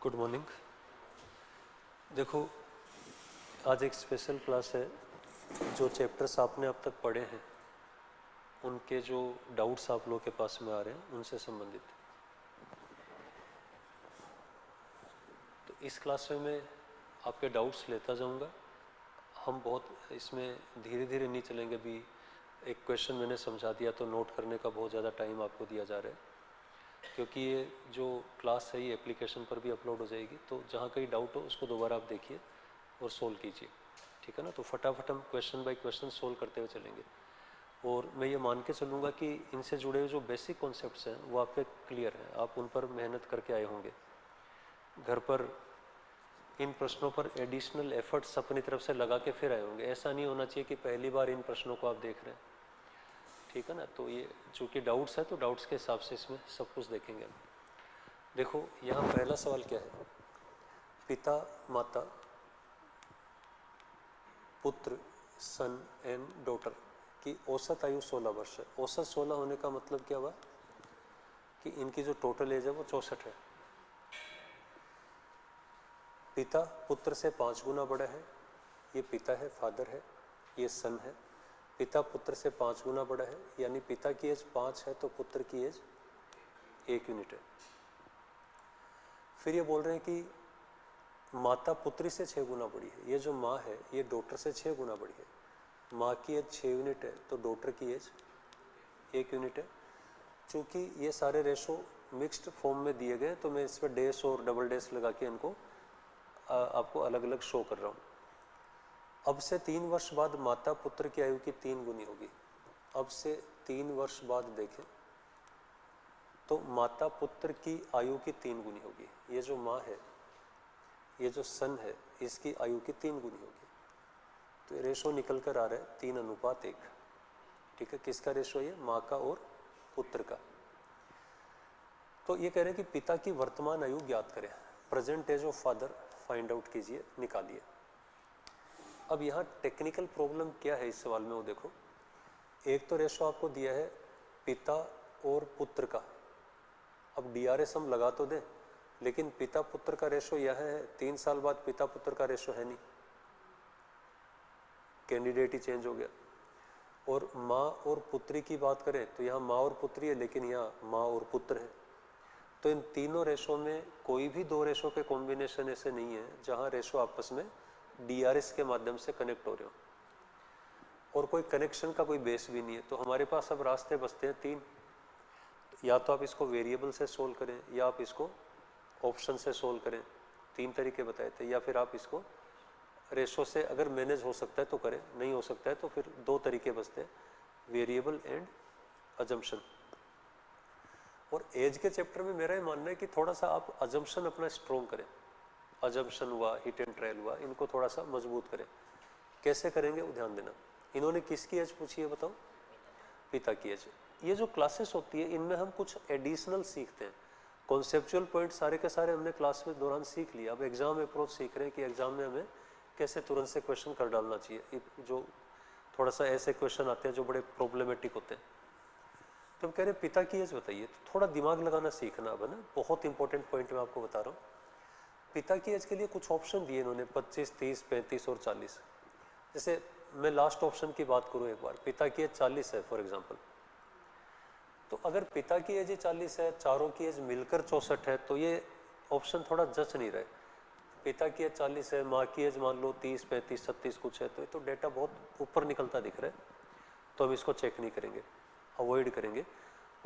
Good morning. देखो, आज एक स्पेशल क्लास है। जो चैप्टर्स आपने अब तक पढ़े हैं उनके जो डाउट्स आप लोगों के पास में आ रहे हैं उनसे संबंधित। तो इस क्लास में मैं आपके डाउट्स लेता जाऊंगा। हम बहुत इसमें धीरे धीरे नहीं चलेंगे। भी एक क्वेश्चन मैंने समझा दिया तो नोट करने का बहुत ज़्यादा टाइम आपको दिया जा रहा है, क्योंकि ये जो क्लास है ये एप्लीकेशन पर भी अपलोड हो जाएगी। तो जहाँ कहीं डाउट हो उसको दोबारा आप देखिए और सोल्व कीजिए, ठीक है ना। तो फटाफट हम क्वेश्चन बाय क्वेश्चन सोल्व करते हुए चलेंगे। और मैं ये मान के चलूँगा कि इनसे जुड़े हुए जो बेसिक कॉन्सेप्ट्स हैं वो आप पे क्लियर हैं, आप उन पर मेहनत करके आए होंगे। घर पर इन प्रश्नों पर एडिशनल एफर्ट्स अपनी तरफ से लगा के फिर आए होंगे। ऐसा नहीं होना चाहिए कि पहली बार इन प्रश्नों को आप देख रहे हैं, ठीक है ना। तो ये चूँकि डाउट्स है तो डाउट्स के हिसाब से इसमें सब कुछ देखेंगे हम। देखो, यहाँ पहला सवाल क्या है। पिता, माता, पुत्र, सन एंड डॉटर की औसत आयु 16 वर्ष है। औसत 16 होने का मतलब क्या हुआ कि इनकी जो टोटल एज है वो 64 है। पिता पुत्र से 5 गुना बड़ा है। ये पिता है, फादर है। ये सन है। पिता पुत्र से 5 गुना बड़ा है, यानी पिता की एज 5 है तो पुत्र की एज 1 यूनिट है। फिर ये बोल रहे हैं कि माता पुत्री से 6 गुना बड़ी है। ये जो माँ है ये डॉटर से 6 गुना बड़ी है। माँ की एज 6 यूनिट है तो डॉटर की एज 1 यूनिट है। चूँकि ये सारे रेशो मिक्स्ड फॉर्म में दिए गए तो मैं इस पर डैश और डबल डैश लगा के इनको आपको अलग अलग शो कर रहा हूँ। अब से 3 वर्ष बाद माता पुत्र की आयु की 3 गुनी होगी। अब से 3 वर्ष बाद देखें तो माता पुत्र की आयु की 3 गुनी होगी। ये जो माँ है, ये जो सन है, इसकी आयु की 3 गुनी होगी। तो रेशो निकल कर आ रहा है 3:1, ठीक है। किसका रेशो? ये माँ का और पुत्र का। तो ये कह रहे हैं कि पिता की वर्तमान आयु ज्ञात करें। Present age of father find out कीजिए, निकालिए। अब यहाँ टेक्निकल प्रॉब्लम क्या है इस सवाल में वो देखो। एक तो रेशो आपको दिया है पिता और पुत्र का। अब DRS हम लगा तो दें, लेकिन पिता पुत्र का रेशो यह है। 3 साल बाद पिता पुत्र का रेशो है नहीं, कैंडिडेट ही चेंज हो गया। और माँ और पुत्री की बात करें तो यहाँ माँ और पुत्री है, लेकिन यहाँ माँ और पुत्र है। तो इन तीनों रेशो में कोई भी 2 रेशो के कॉम्बिनेशन ऐसे नहीं है जहाँ रेशो आपस में DRS के माध्यम से कनेक्ट हो रहे हो, और कोई कनेक्शन का कोई बेस भी नहीं है। तो हमारे पास अब रास्ते बचते हैं 3। या तो आप इसको वेरिएबल से सोल्व करें, या आप इसको ऑप्शन से सोल्व करें। 3 तरीके बताए थे। या फिर आप इसको रेशो से अगर मैनेज हो सकता है तो करें, नहीं हो सकता है तो फिर 2 तरीके बचते हैं, वेरिएबल एंड अजम्पशन। और एज के चैप्टर में मेरा ये मानना है कि थोड़ा सा आप अजम्पशन अपना स्ट्रॉन्ग करें। अजम्पशन हुआ, हिट एंड ट्रायल हुआ, इनको थोड़ा सा मजबूत करें। कैसे करेंगे वो ध्यान देना। इन्होंने किसकी एज पूछी है बताओ? पिता की एज। ये जो क्लासेस होती है इनमें हम कुछ एडिशनल सीखते हैं। कॉन्सेप्चुअल पॉइंट सारे के सारे हमने क्लास में दौरान सीख लिया। अब एग्जाम अप्रोच सीख रहे हैं कि एग्जाम में हमें कैसे तुरंत से क्वेश्चन कर डालना चाहिए। जो थोड़ा सा ऐसे क्वेश्चन आते हैं जो बड़े प्रॉब्लमेटिक होते हैं। तो हम कह रहे हैं पिता की एज बताइए, तो थोड़ा दिमाग लगाना सीखना। अब है ना, बहुत इंपॉर्टेंट पॉइंट मैं आपको बता रहा हूँ। पिता की एज के लिए कुछ ऑप्शन दिए इन्होंने, 25, 30, 35 और 40। जैसे मैं लास्ट ऑप्शन की बात करूँ एक बार, पिता की एज 40 है फॉर एग्जाम्पल। तो अगर पिता की एज 40 है, चारों की एज मिलकर 64 है, तो ये ऑप्शन थोड़ा जच नहीं रहे। पिता की एज 40 है, माँ की एज मान लो 30, 35, 36 कुछ है, तो ये तो डेटा बहुत ऊपर निकलता दिख रहा है। तो हम इसको चेक नहीं करेंगे, अवॉइड करेंगे।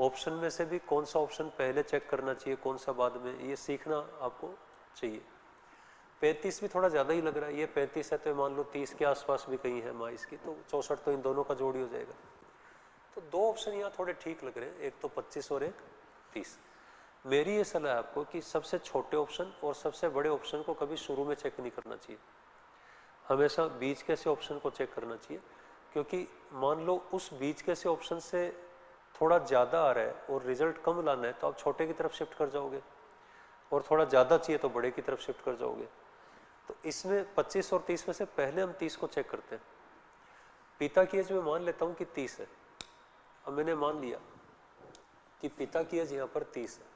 ऑप्शन में से भी कौन सा ऑप्शन पहले चेक करना चाहिए, कौन सा बाद में, ये सीखना आपको चाहिए। 35 भी थोड़ा ज़्यादा ही लग रहा है। ये 35 है तो मान लो 30 के आसपास भी कहीं है माँ इसकी, तो 64 तो इन दोनों का जोड़ ही हो जाएगा। तो 2 ऑप्शन यहाँ थोड़े ठीक लग रहे हैं, एक तो 25 और एक 30। मेरी ये सलाह है आपको कि सबसे छोटे ऑप्शन और सबसे बड़े ऑप्शन को कभी शुरू में चेक नहीं करना चाहिए। हमेशा बीच के से ऑप्शन को चेक करना चाहिए, क्योंकि मान लो उस बीच के से ऑप्शन से थोड़ा ज़्यादा आ रहा है और रिजल्ट कम लाना है तो आप छोटे की तरफ शिफ्ट कर जाओगे, और थोड़ा ज़्यादा चाहिए तो बड़े की तरफ शिफ्ट कर जाओगे। तो इसमें 25 और 30 में से पहले हम 30 को चेक करते हैं। पिता की एज में मान लेता हूँ कि 30 है। अब मैंने मान लिया कि पिता की एज यहाँ पर 30 है।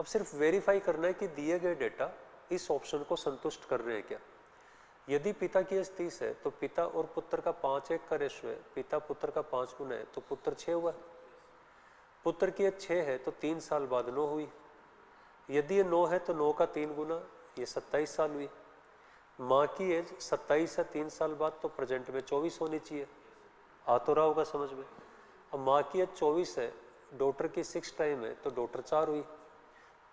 अब सिर्फ वेरीफाई करना है कि दिए गए डेटा इस ऑप्शन को संतुष्ट कर रहे हैं क्या। यदि पिता की एज 30 है तो पिता और पुत्र का 5:1 का रेशो है, पिता पुत्र का 5 गुना है तो पुत्र 6 हुआ। पुत्र की एज 6 है तो 3 साल बाद 9 हुई। यदि ये 9 है तो 9 का 3 गुना, ये 27 साल हुई। माँ की एज 27 है 3 साल बाद, तो प्रेजेंट में 24 होनी चाहिए। आ तो रहा होगा समझ में। अब माँ की एज 24 है, डॉटर की 6 टाइम है तो डॉटर 4 हुई।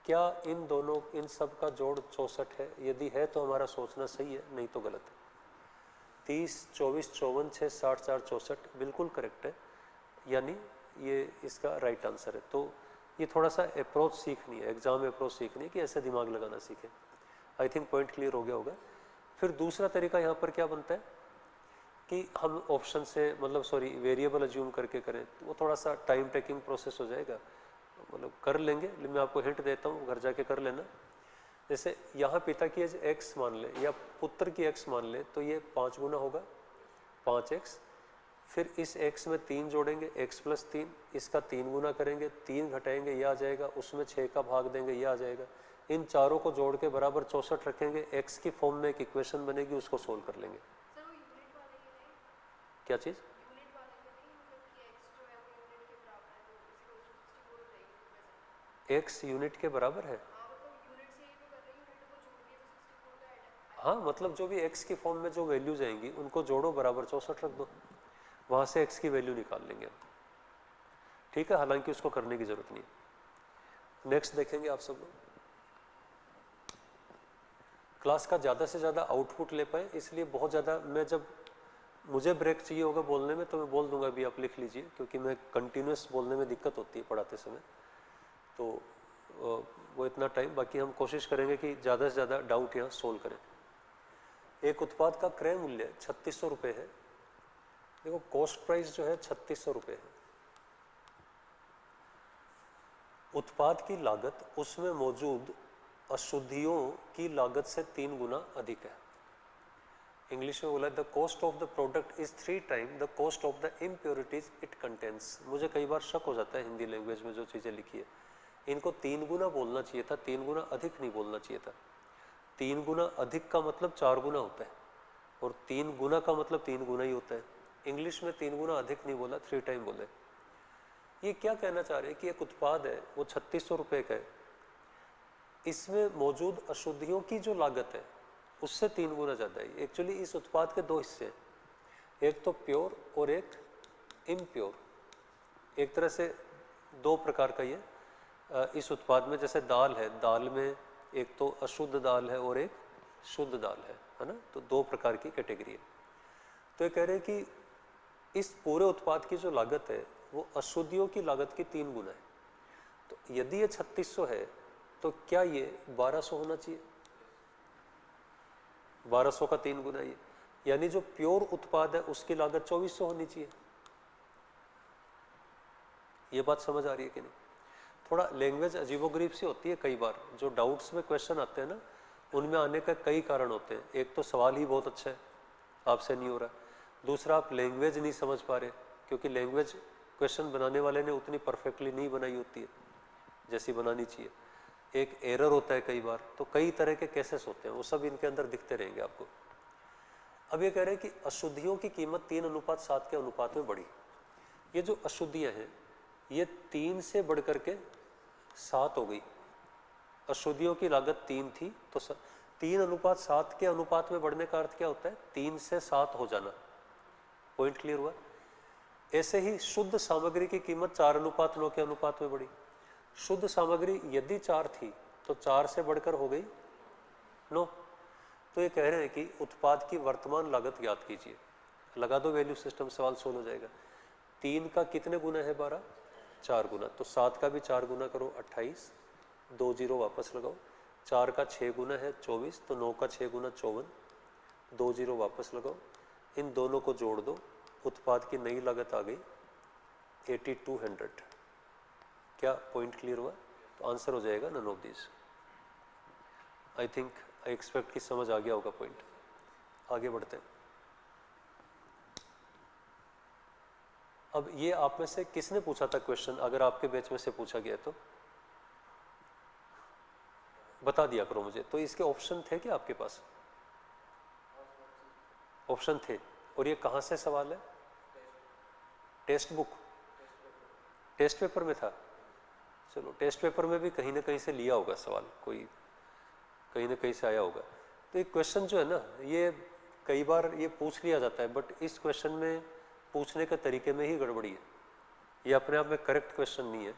क्या इन दोनों, इन सब का जोड़ 64 है? यदि है तो हमारा सोचना सही है, नहीं तो गलत है। 30, 24, 54, 6, 60, 4, 64 बिल्कुल करेक्ट है, यानी ये इसका राइट आंसर है। तो ये थोड़ा सा अप्रोच सीखनी है, एग्जाम अप्रोच सीखनी है कि ऐसे दिमाग लगाना सीखें। आई थिंक पॉइंट क्लियर हो गया होगा। फिर दूसरा तरीका यहाँ पर क्या बनता है कि हम ऑप्शन से, मतलब सॉरी, वेरिएबल अज्यूम करके करें, तो वो थोड़ा सा टाइम टेकिंग प्रोसेस हो जाएगा, मतलब कर लेंगे, लेकिन मैं आपको हिंट देता हूँ, घर जाके कर लेना। जैसे यहाँ पिता की एज x मान ले या पुत्र की x मान ले, तो ये 5 गुना होगा 5x। फिर इस x में 3 जोड़ेंगे, x + 3, इसका 3 गुना करेंगे, 3 घटाएंगे, ये आ जाएगा, उसमें 6 का भाग देंगे, ये आ जाएगा। इन चारों को जोड़ के बराबर 64 रखेंगे, x की फॉर्म में एक इक्वेशन बनेगी, उसको सोल्व कर लेंगे। सर वो यूनिट वाले ही नहीं? क्या चीज़? यूनिट वाले ही नहीं, मतलब कि x जो है वो यूनिट के बराबर है, तो इसी को 64 हो जाएगी वैसे। x यूनिट के बराबर है? हाँ मतलब यूनिट से ही तो कर रहे हैं, यूनिट को जोड़ दिया तो 64 तो ऐड। हाँ, मतलब जो भी x की फॉर्म में जो वैल्यूज आएंगी उनको जोड़ो, बराबर 64 रख दो, वहाँ से x की वैल्यू निकाल लेंगे हम। ठीक है, हालांकि उसको करने की जरूरत नहीं है। नेक्स्ट देखेंगे आप सब लोग। क्लास का ज़्यादा से ज़्यादा आउटपुट ले पाए, इसलिए बहुत ज़्यादा मैं, जब मुझे ब्रेक चाहिए होगा बोलने में तो मैं बोल दूंगा, अभी आप लिख लीजिए, क्योंकि मैं कंटिन्यूस बोलने में दिक्कत होती है पढ़ाते समय, तो वो इतना टाइम, बाकी हम कोशिश करेंगे कि ज़्यादा से ज़्यादा डाउट यहाँ सोल्व करें। एक उत्पाद का क्रय मूल्य 3600 रुपये है। देखो कॉस्ट प्राइस जो है 3600 रुपये है। उत्पाद की लागत उसमें मौजूद अशुद्धियों की लागत से 3 गुना अधिक है। इंग्लिश में बोला the cost of the product is 3 time the cost of the impurities it contains. मुझे कई बार शक हो जाता है हिंदी लैंग्वेज में जो चीज़ें लिखी है, इनको 3 गुना बोलना चाहिए था, 3 गुना अधिक नहीं बोलना चाहिए था। 3 गुना अधिक का मतलब 4 गुना होता है, और 3 गुना का मतलब 3 गुना ही होता है। इंग्लिश में 3 गुना अधिक नहीं बोला, 3 टाइम बोले। ये क्या कहना चाह रहे हैं कि एक उत्पाद है वो 3600 रुपये का है, इसमें मौजूद अशुद्धियों की जो लागत है उससे 3 गुना ज़्यादा है। एक्चुअली इस उत्पाद के 2 हिस्से हैं, एक तो प्योर और एक इम्प्योर। एक तरह से 2 प्रकार का ये इस उत्पाद में, जैसे दाल है, दाल में एक तो अशुद्ध दाल है और एक शुद्ध दाल है ना, तो 2 प्रकार की कैटेगरी है। तो ये कह रहे हैं कि इस पूरे उत्पाद की जो लागत है वो अशुद्धियों की लागत की 3 गुना है। तो यदि ये 3600 है तो क्या ये 1200 होना चाहिए? 1200 का 3 गुना ये, यानी जो प्योर उत्पाद है उसकी लागत 2400 होनी चाहिए। ये बात समझ आ रही है कि नहीं? थोड़ा लैंग्वेज अजीबोगरीब सी होती है कई बार, जो डाउट्स में क्वेश्चन आते हैं ना, उनमें आने का कई कारण होते हैं। एक तो सवाल ही बहुत अच्छा है, आपसे नहीं हो रहा। दूसरा, आप लैंग्वेज नहीं समझ पा रहे, क्योंकि लैंग्वेज क्वेश्चन बनाने वाले ने उतनी परफेक्टली नहीं बनाई होती है जैसी बनानी चाहिए। एक एरर होता है कई बार, तो कई तरह के केसेस होते हैं, वो सब इनके अंदर दिखते रहेंगे आपको। अब ये कह रहे हैं कि अशुद्धियों की कीमत 3:7 के अनुपात में बढ़ी। ये जो अशुद्धियां हैं ये 3 से बढ़ करके 7 हो गई। अशुद्धियों की लागत 3 थी तो 3:7 के अनुपात में बढ़ने का अर्थ क्या होता है? 3 से 7 हो जाना। पॉइंट क्लियर हुआ? ऐसे ही शुद्ध सामग्री की कीमत 4:9 के अनुपात में बढ़ी। शुद्ध सामग्री यदि 4 थी तो 4 से बढ़कर हो गई 9। तो ये कह रहे हैं कि उत्पाद की वर्तमान लागत ज्ञात कीजिए। लगा दो वैल्यू सिस्टम, सवाल सोल्व हो जाएगा। 3 का कितने गुना है? 12, 4 गुना। तो 7 का भी 4 गुना करो 28, 2 जीरो वापस लगाओ। 4 का 6 गुना है 24, तो 9 का 6 गुना 54, 2 जीरो वापस लगाओ। इन दोनों को जोड़ दो, उत्पाद की नई लागत आ गई 8200। क्या पॉइंट क्लियर हुआ? तो आंसर हो जाएगा none of this. I think, I expect कि समझ आ गया होगा पॉइंट। आगे बढ़ते हैं। अब ये आप में से किसने पूछा था क्वेश्चन, अगर आपके बैच में से पूछा गया तो? बता दिया करो मुझे। तो इसके ऑप्शन थे क्या आपके पास? ऑप्शन थे। और ये कहाँ से सवाल है? टेक्स्ट बुक, टेस्ट पेपर में था? चलो, टेस्ट पेपर में भी कहीं ना कहीं से लिया होगा सवाल, कोई कहीं ना कहीं से आया होगा। तो एक क्वेश्चन जो है ना, ये कई बार ये पूछ लिया जाता है, बट इस क्वेश्चन में पूछने के तरीके में ही गड़बड़ी है। ये अपने आप में करेक्ट क्वेश्चन नहीं है,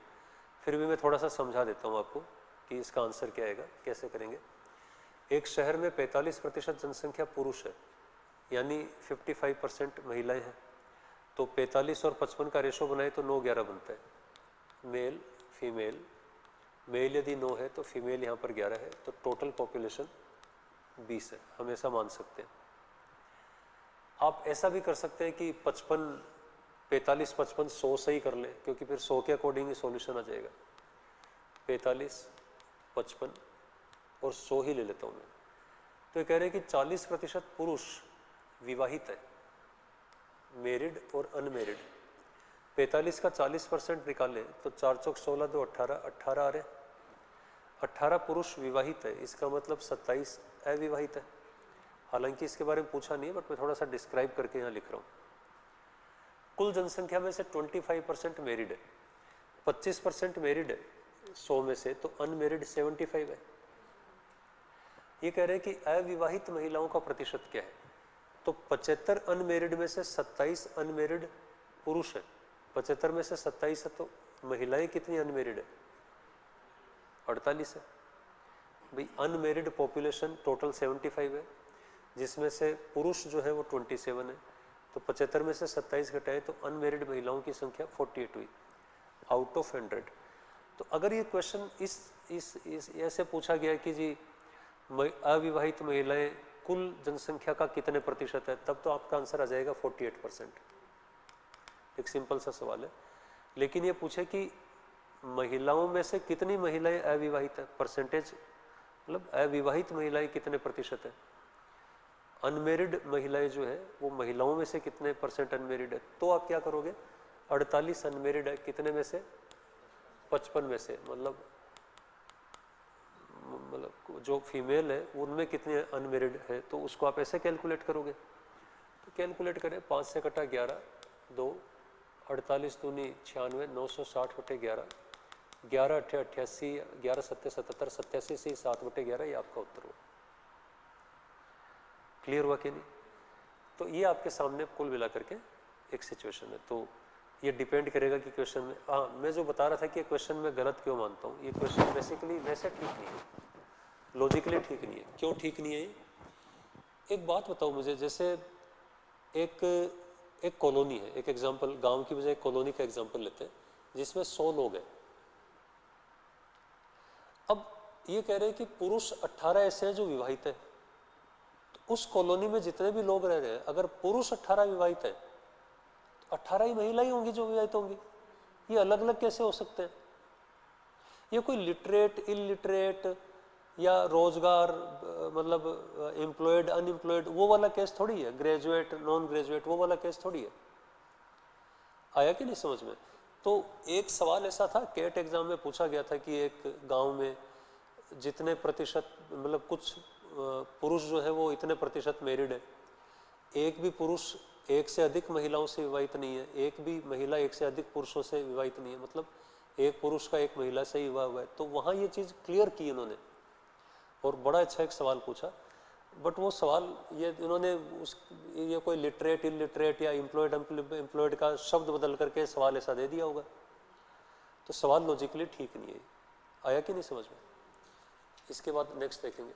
फिर भी मैं थोड़ा सा समझा देता हूँ आपको कि इसका आंसर क्या आएगा, कैसे करेंगे। एक शहर में 45% जनसंख्या पुरुष है, यानी 55% महिलाएं हैं। तो 45 और 55 का रेशो बनाए तो 9-11 बनता है। मेल फीमेल, मेल यदि 9 है तो फीमेल यहाँ पर 11 है, तो टोटल पॉपुलेशन 20 है, हम ऐसा मान सकते हैं। आप ऐसा भी कर सकते हैं कि 45, 55, 100 सही कर लें, क्योंकि फिर 100 के अकॉर्डिंग ही सॉल्यूशन आ जाएगा। 45, 55 और 100 ही ले लेता हूँ मैं। तो ये कह रहे हैं कि 40% पुरुष विवाहित है, मेरिड और अनमेरिड। 45 का 40% निकालें तो 4 चौक 16, 2 18, 18 आ रहे। 18 पुरुष विवाहित है, इसका मतलब 27 अविवाहित है। हालांकि इसके बारे में पूछा नहीं है, बट मैं थोड़ा सा डिस्क्राइब करके यहाँ लिख रहा हूँ। कुल जनसंख्या में से 25% मेरिड है, 25% मेरिड है 100 में से, तो अनमेरिड 75 है। ये कह रहे हैं कि अविवाहित महिलाओं का प्रतिशत क्या है। तो 75 अनमेरिड में से 27 अनमेरिड पुरुष है। 75 में से 27 है, तो महिलाएं कितनी अनमेरिड है? 48 है। भाई अनमेरिड पॉपुलेशन टोटल 75 है, जिसमें से पुरुष जो है वो 27 है। तो 75 में से 27 घटाए तो अनमेरिड महिलाओं की संख्या 48 हुई आउट ऑफ 100। तो अगर ये क्वेश्चन इस ऐसे पूछा गया कि जी अविवाहित महिलाएं कुल जनसंख्या का कितने प्रतिशत है, तब तो आपका आंसर आ जाएगा 48%। एक सिंपल सा सवाल है। लेकिन ये पूछे कि महिलाओं में से कितनी महिलाएं अविवाहित है, परसेंटेज मतलब अविवाहित महिलाएं कितने प्रतिशत है, अनमेरिड महिलाएं जो है वो महिलाओं में से कितने परसेंट अनमेरिड है। तो आप क्या करोगे, 48 अनमेरिड है, कितने में से? 55 में से। मतलब जो फीमेल है उनमें कितने अनमेरिड है, तो उसको आप ऐसे कैलकुलेट करोगे। तो कैलकुलेट करें, 5 से कटा 11, 2, 48 दूनी 96, 960/11, 11 8 88, 11 7 77, 87 से 7/11, ये आपका उत्तर हुआ। क्लियर हुआ कि नहीं? तो ये आपके सामने कुल मिला करके एक सिचुएशन है। तो ये डिपेंड करेगा कि क्वेश्चन में, हाँ मैं जो बता रहा था कि क्वेश्चन में गलत क्यों मानता हूँ, ये क्वेश्चन बेसिकली वैसे ठीक नहीं है, लॉजिकली ठीक नहीं है। क्यों ठीक नहीं है? एक बात बताओ मुझे, जैसे एक कॉलोनी है, एक एग्जांपल, गांव की बजाय कॉलोनी का एग्जांपल लेते हैं, जिसमें 100 लोग हैं। अब ये कह रहे हैं कि पुरुष 18 ऐसे हैं जो विवाहित है। तो उस कॉलोनी में जितने भी लोग रह रहे हैं, अगर पुरुष 18 विवाहित है तो 18 ही महिला ही होंगी जो विवाहित होंगी। ये अलग अलग कैसे हो सकते हैं? ये कोई लिटरेट इलिटरेट या रोजगार मतलब एम्प्लॉयड अनएम्प्लॉयड वो वाला केस थोड़ी है, ग्रेजुएट नॉन ग्रेजुएट वो वाला केस थोड़ी है। आया कि नहीं समझ में? तो एक सवाल ऐसा था, कैट एग्जाम में पूछा गया था कि एक गांव में जितने प्रतिशत मतलब कुछ पुरुष जो है वो इतने प्रतिशत मैरिड है, एक भी पुरुष एक से अधिक महिलाओं से विवाहित नहीं है, एक भी महिला एक से अधिक पुरुषों से विवाहित नहीं है, मतलब एक पुरुष का एक महिला से ही विवाह हुआ है। तो वहाँ ये चीज़ क्लियर की इन्होंने और बड़ा अच्छा एक सवाल पूछा। बट वो सवाल ये इन्होंने ये कोई लिटरेट इलिटरेट या एम्प्लॉयड का शब्द बदल करके सवाल ऐसा दे दिया होगा। तो सवाल लॉजिकली ठीक नहीं है। आया कि नहीं समझ में? इसके बाद नेक्स्ट देखेंगे।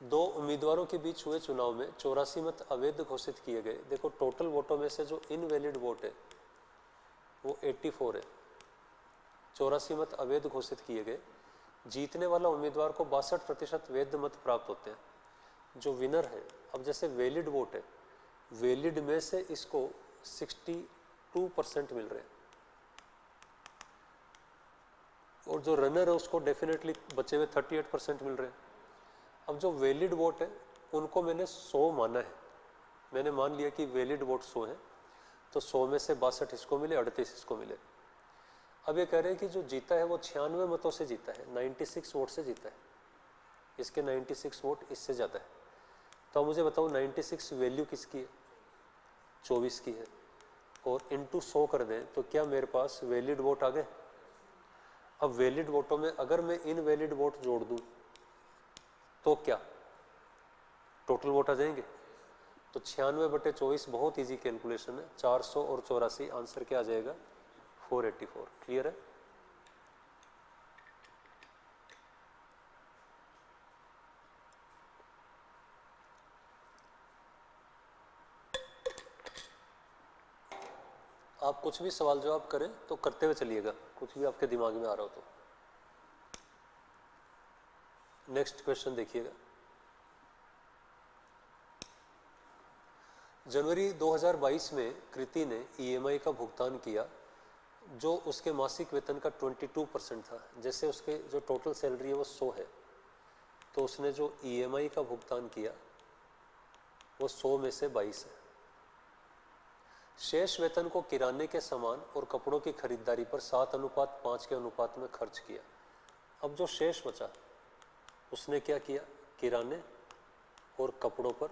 दो उम्मीदवारों के बीच हुए चुनाव में 84 मत अवैध घोषित किए गए। देखो टोटल वोटों में से जो इनवैलिड वोट है वो 84 है, 84 मत अवैध घोषित किए गए। जीतने वाला उम्मीदवार को 62% वैध मत प्राप्त होते हैं। जो विनर है, अब जैसे वैलिड वोट है, वैलिड में से इसको 62% मिल रहे हैं और जो रनर है उसको डेफिनेटली बचे हुए 38% मिल रहे हैं। अब जो वैलिड वोट है उनको मैंने 100 माना है, मैंने मान लिया कि वैलिड वोट 100 है, तो 100 में से 62 इसको मिले, 38 इसको मिले। अब ये कह रहे हैं कि जो जीता है वो 96 मतों से जीता है, 96 वोट से जीता है, इसके 96 वोट इससे ज़्यादा है। तो अब मुझे बताओ 96 वैल्यू किसकी है? 24 की है, और इंटू 100 कर दें तो क्या मेरे पास वैलिड वोट आ गए? अब वैलिड वोटों में अगर मैं इनवैलिड वोट जोड़ दूं तो क्या टोटल वोट आ जाएंगे? तो 96/24 बहुत इजी कैलकुलेशन है, 400 और 84, आंसर क्या आ जाएगा? 484। क्लियर है? आप कुछ भी सवाल जवाब करें तो करते हुए चलिएगा, कुछ भी आपके दिमाग में आ रहा हो तो। नेक्स्ट क्वेश्चन देखिएगा। जनवरी 2022 में कृति ने ईएमआई का भुगतान किया जो उसके मासिक वेतन का 22% था। जैसे उसके जो टोटल सैलरी है वो 100 है, तो उसने जो ईएमआई का भुगतान किया वो 100 में से 22 है। शेष वेतन को किराने के सामान और कपड़ों की खरीदारी पर 7:5 के अनुपात में खर्च किया। अब जो शेष बचा उसने क्या किया? किराने और कपड़ों पर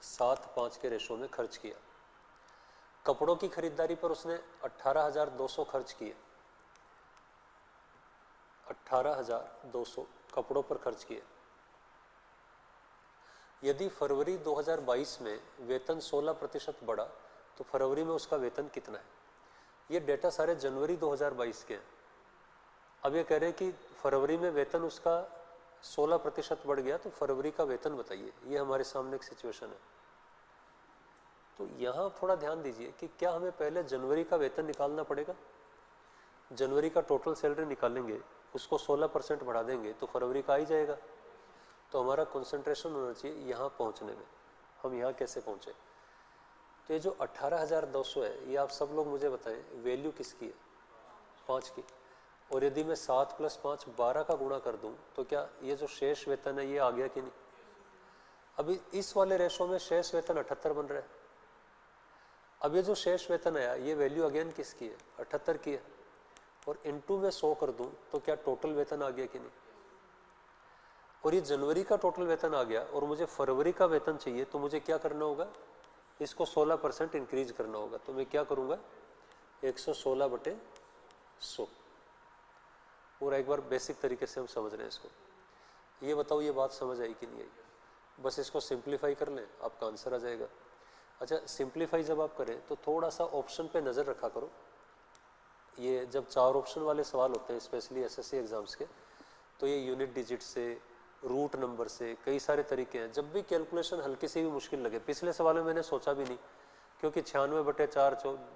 7:5 के रेशो में खर्च किया। कपड़ों की खरीदारी पर उसने 18,200 खर्च किए, 18,200 कपड़ों पर खर्च किए। यदि फरवरी 2022 में वेतन 16% बढ़ा तो फरवरी में उसका वेतन कितना है? ये डेटा सारे जनवरी 2022 के हैं। अब ये कह रहे हैं कि फरवरी में वेतन उसका 16% बढ़ गया तो फरवरी का वेतन बताइए। ये हमारे सामने एक सिचुएशन है। तो यहाँ थोड़ा ध्यान दीजिए कि क्या हमें पहले जनवरी का वेतन निकालना पड़ेगा? जनवरी का टोटल सैलरी निकालेंगे, उसको 16% बढ़ा देंगे तो फरवरी का आ ही जाएगा। तो हमारा कंसंट्रेशन होना चाहिए यहाँ पहुँचने में। हम यहाँ कैसे पहुँचे? तो ये जो 18,200 है, ये आप सब लोग मुझे बताएं वैल्यू किसकी है? 5 की। और यदि मैं 7 + 5 12 का गुणा कर दूं तो क्या ये जो शेष वेतन है ये आ गया कि नहीं? अभी इस वाले रेशो में शेष वेतन 78 बन रहा है। अब ये जो शेष वेतन आया ये वैल्यू अगेन किसकी है? 78 की है। और इनटू में 100 कर दूं तो क्या टोटल वेतन आ गया कि नहीं? और ये जनवरी का टोटल वेतन आ गया और मुझे फरवरी का वेतन चाहिए, तो मुझे क्या करना होगा? इसको 16% इंक्रीज करना होगा। तो मैं क्या करूँगा? 116/100। पूरा एक बार बेसिक तरीके से हम समझ रहे हैं इसको। ये बताओ ये बात समझ आई कि नहीं आई? बस इसको सिंप्लीफाई कर लें, आपका आंसर आ जाएगा। अच्छा, सिंप्लीफाई जब आप करें तो थोड़ा सा ऑप्शन पे नज़र रखा करो। ये जब 4 ऑप्शन वाले सवाल होते हैं स्पेशली एसएससी एग्जाम्स के, तो ये यूनिट डिजिट से, रूट नंबर से, कई सारे तरीके हैं। जब भी कैलकुलेशन हल्की सी भी मुश्किल लगे, पिछले सवाल में मैंने सोचा भी नहीं क्योंकि 96/4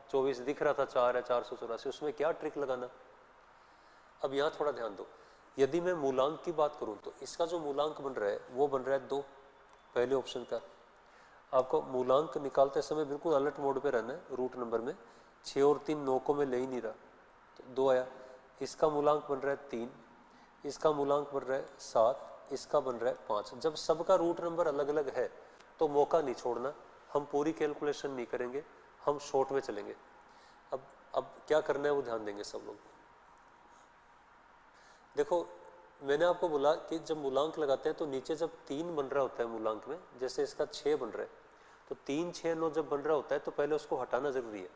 24 दिख रहा था, 4 है 484, उसमें क्या ट्रिक लगाना। अब यहाँ थोड़ा ध्यान दो। यदि मैं मूलांक की बात करूँ तो इसका जो मूलांक बन रहा है वो बन रहा है 2, पहले ऑप्शन का। आपको मूलांक निकालते समय बिल्कुल अलर्ट मोड पे रहना है। रूट नंबर में 6 और 3 9 को मैं ले ही नहीं रहा, तो 2 आया। इसका मूलांक बन रहा है 3, इसका मूलांक बन रहा है 7, इसका बन रहा है 5। जब सबका रूट नंबर अलग अलग है तो मौका नहीं छोड़ना, हम पूरी कैलकुलेशन नहीं करेंगे, हम शॉर्ट में चलेंगे। अब क्या करना है वो ध्यान देंगे सब लोग। देखो, मैंने आपको बोला कि जब मूलांक लगाते हैं तो नीचे जब 3 बन रहा होता है मूलांक में, जैसे इसका 6 बन रहा है, तो 3 6 9 जब बन रहा होता है तो पहले उसको हटाना जरूरी है।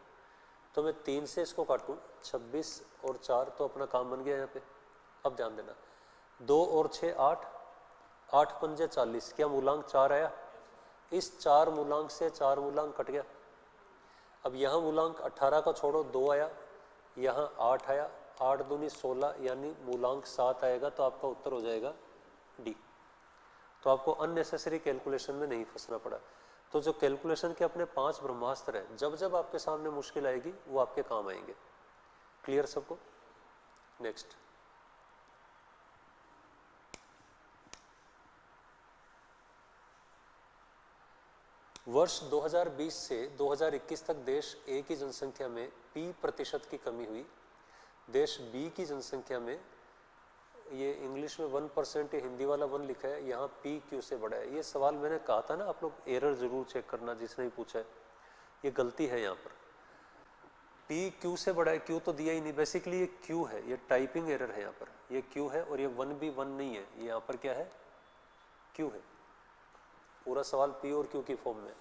तो मैं 3 से इसको काटूँ, 26 और 4 तो अपना काम बन गया यहाँ पे। अब ध्यान देना, 2 और 6 8, 8 पंजे 40, क्या मूलांक 4 आया? इस 4 मूलांक से 4 मूलांक कट गया। अब यहाँ मूलांक 18 का छोड़ो, 2 आया, यहाँ 8 आया, 8 दूनी 16, यानी मूलांक 7 आएगा। तो आपका उत्तर हो जाएगा डी। तो आपको अननेसेसरी कैलकुलेशन में नहीं फंसना पड़ा। तो जो कैलकुलेशन के अपने 5 ब्रह्मास्त्र हैं, जब जब आपके सामने मुश्किल आएगी वो आपके काम आएंगे। क्लियर सबको? नेक्स्ट, वर्ष 2020 से 2021 तक देश ए की जनसंख्या में P% की कमी हुई। देश बी की जनसंख्या में, ये इंग्लिश में 1%, हिंदी वाला 1 लिखा है, यहाँ पी क्यू से बड़ा है। ये सवाल मैंने कहा था ना, आप लोग एरर जरूर चेक करना जिसने भी पूछा है, ये गलती है यहाँ पर। पी क्यू से बड़ा है, क्यू तो दिया ही नहीं, बेसिकली ये क्यू है, ये टाइपिंग एरर है यहाँ पर, ये क्यू है और ये 1B1 नहीं है, ये यहाँ पर क्या है, क्यू है। पूरा सवाल पी और क्यू की फॉर्म में।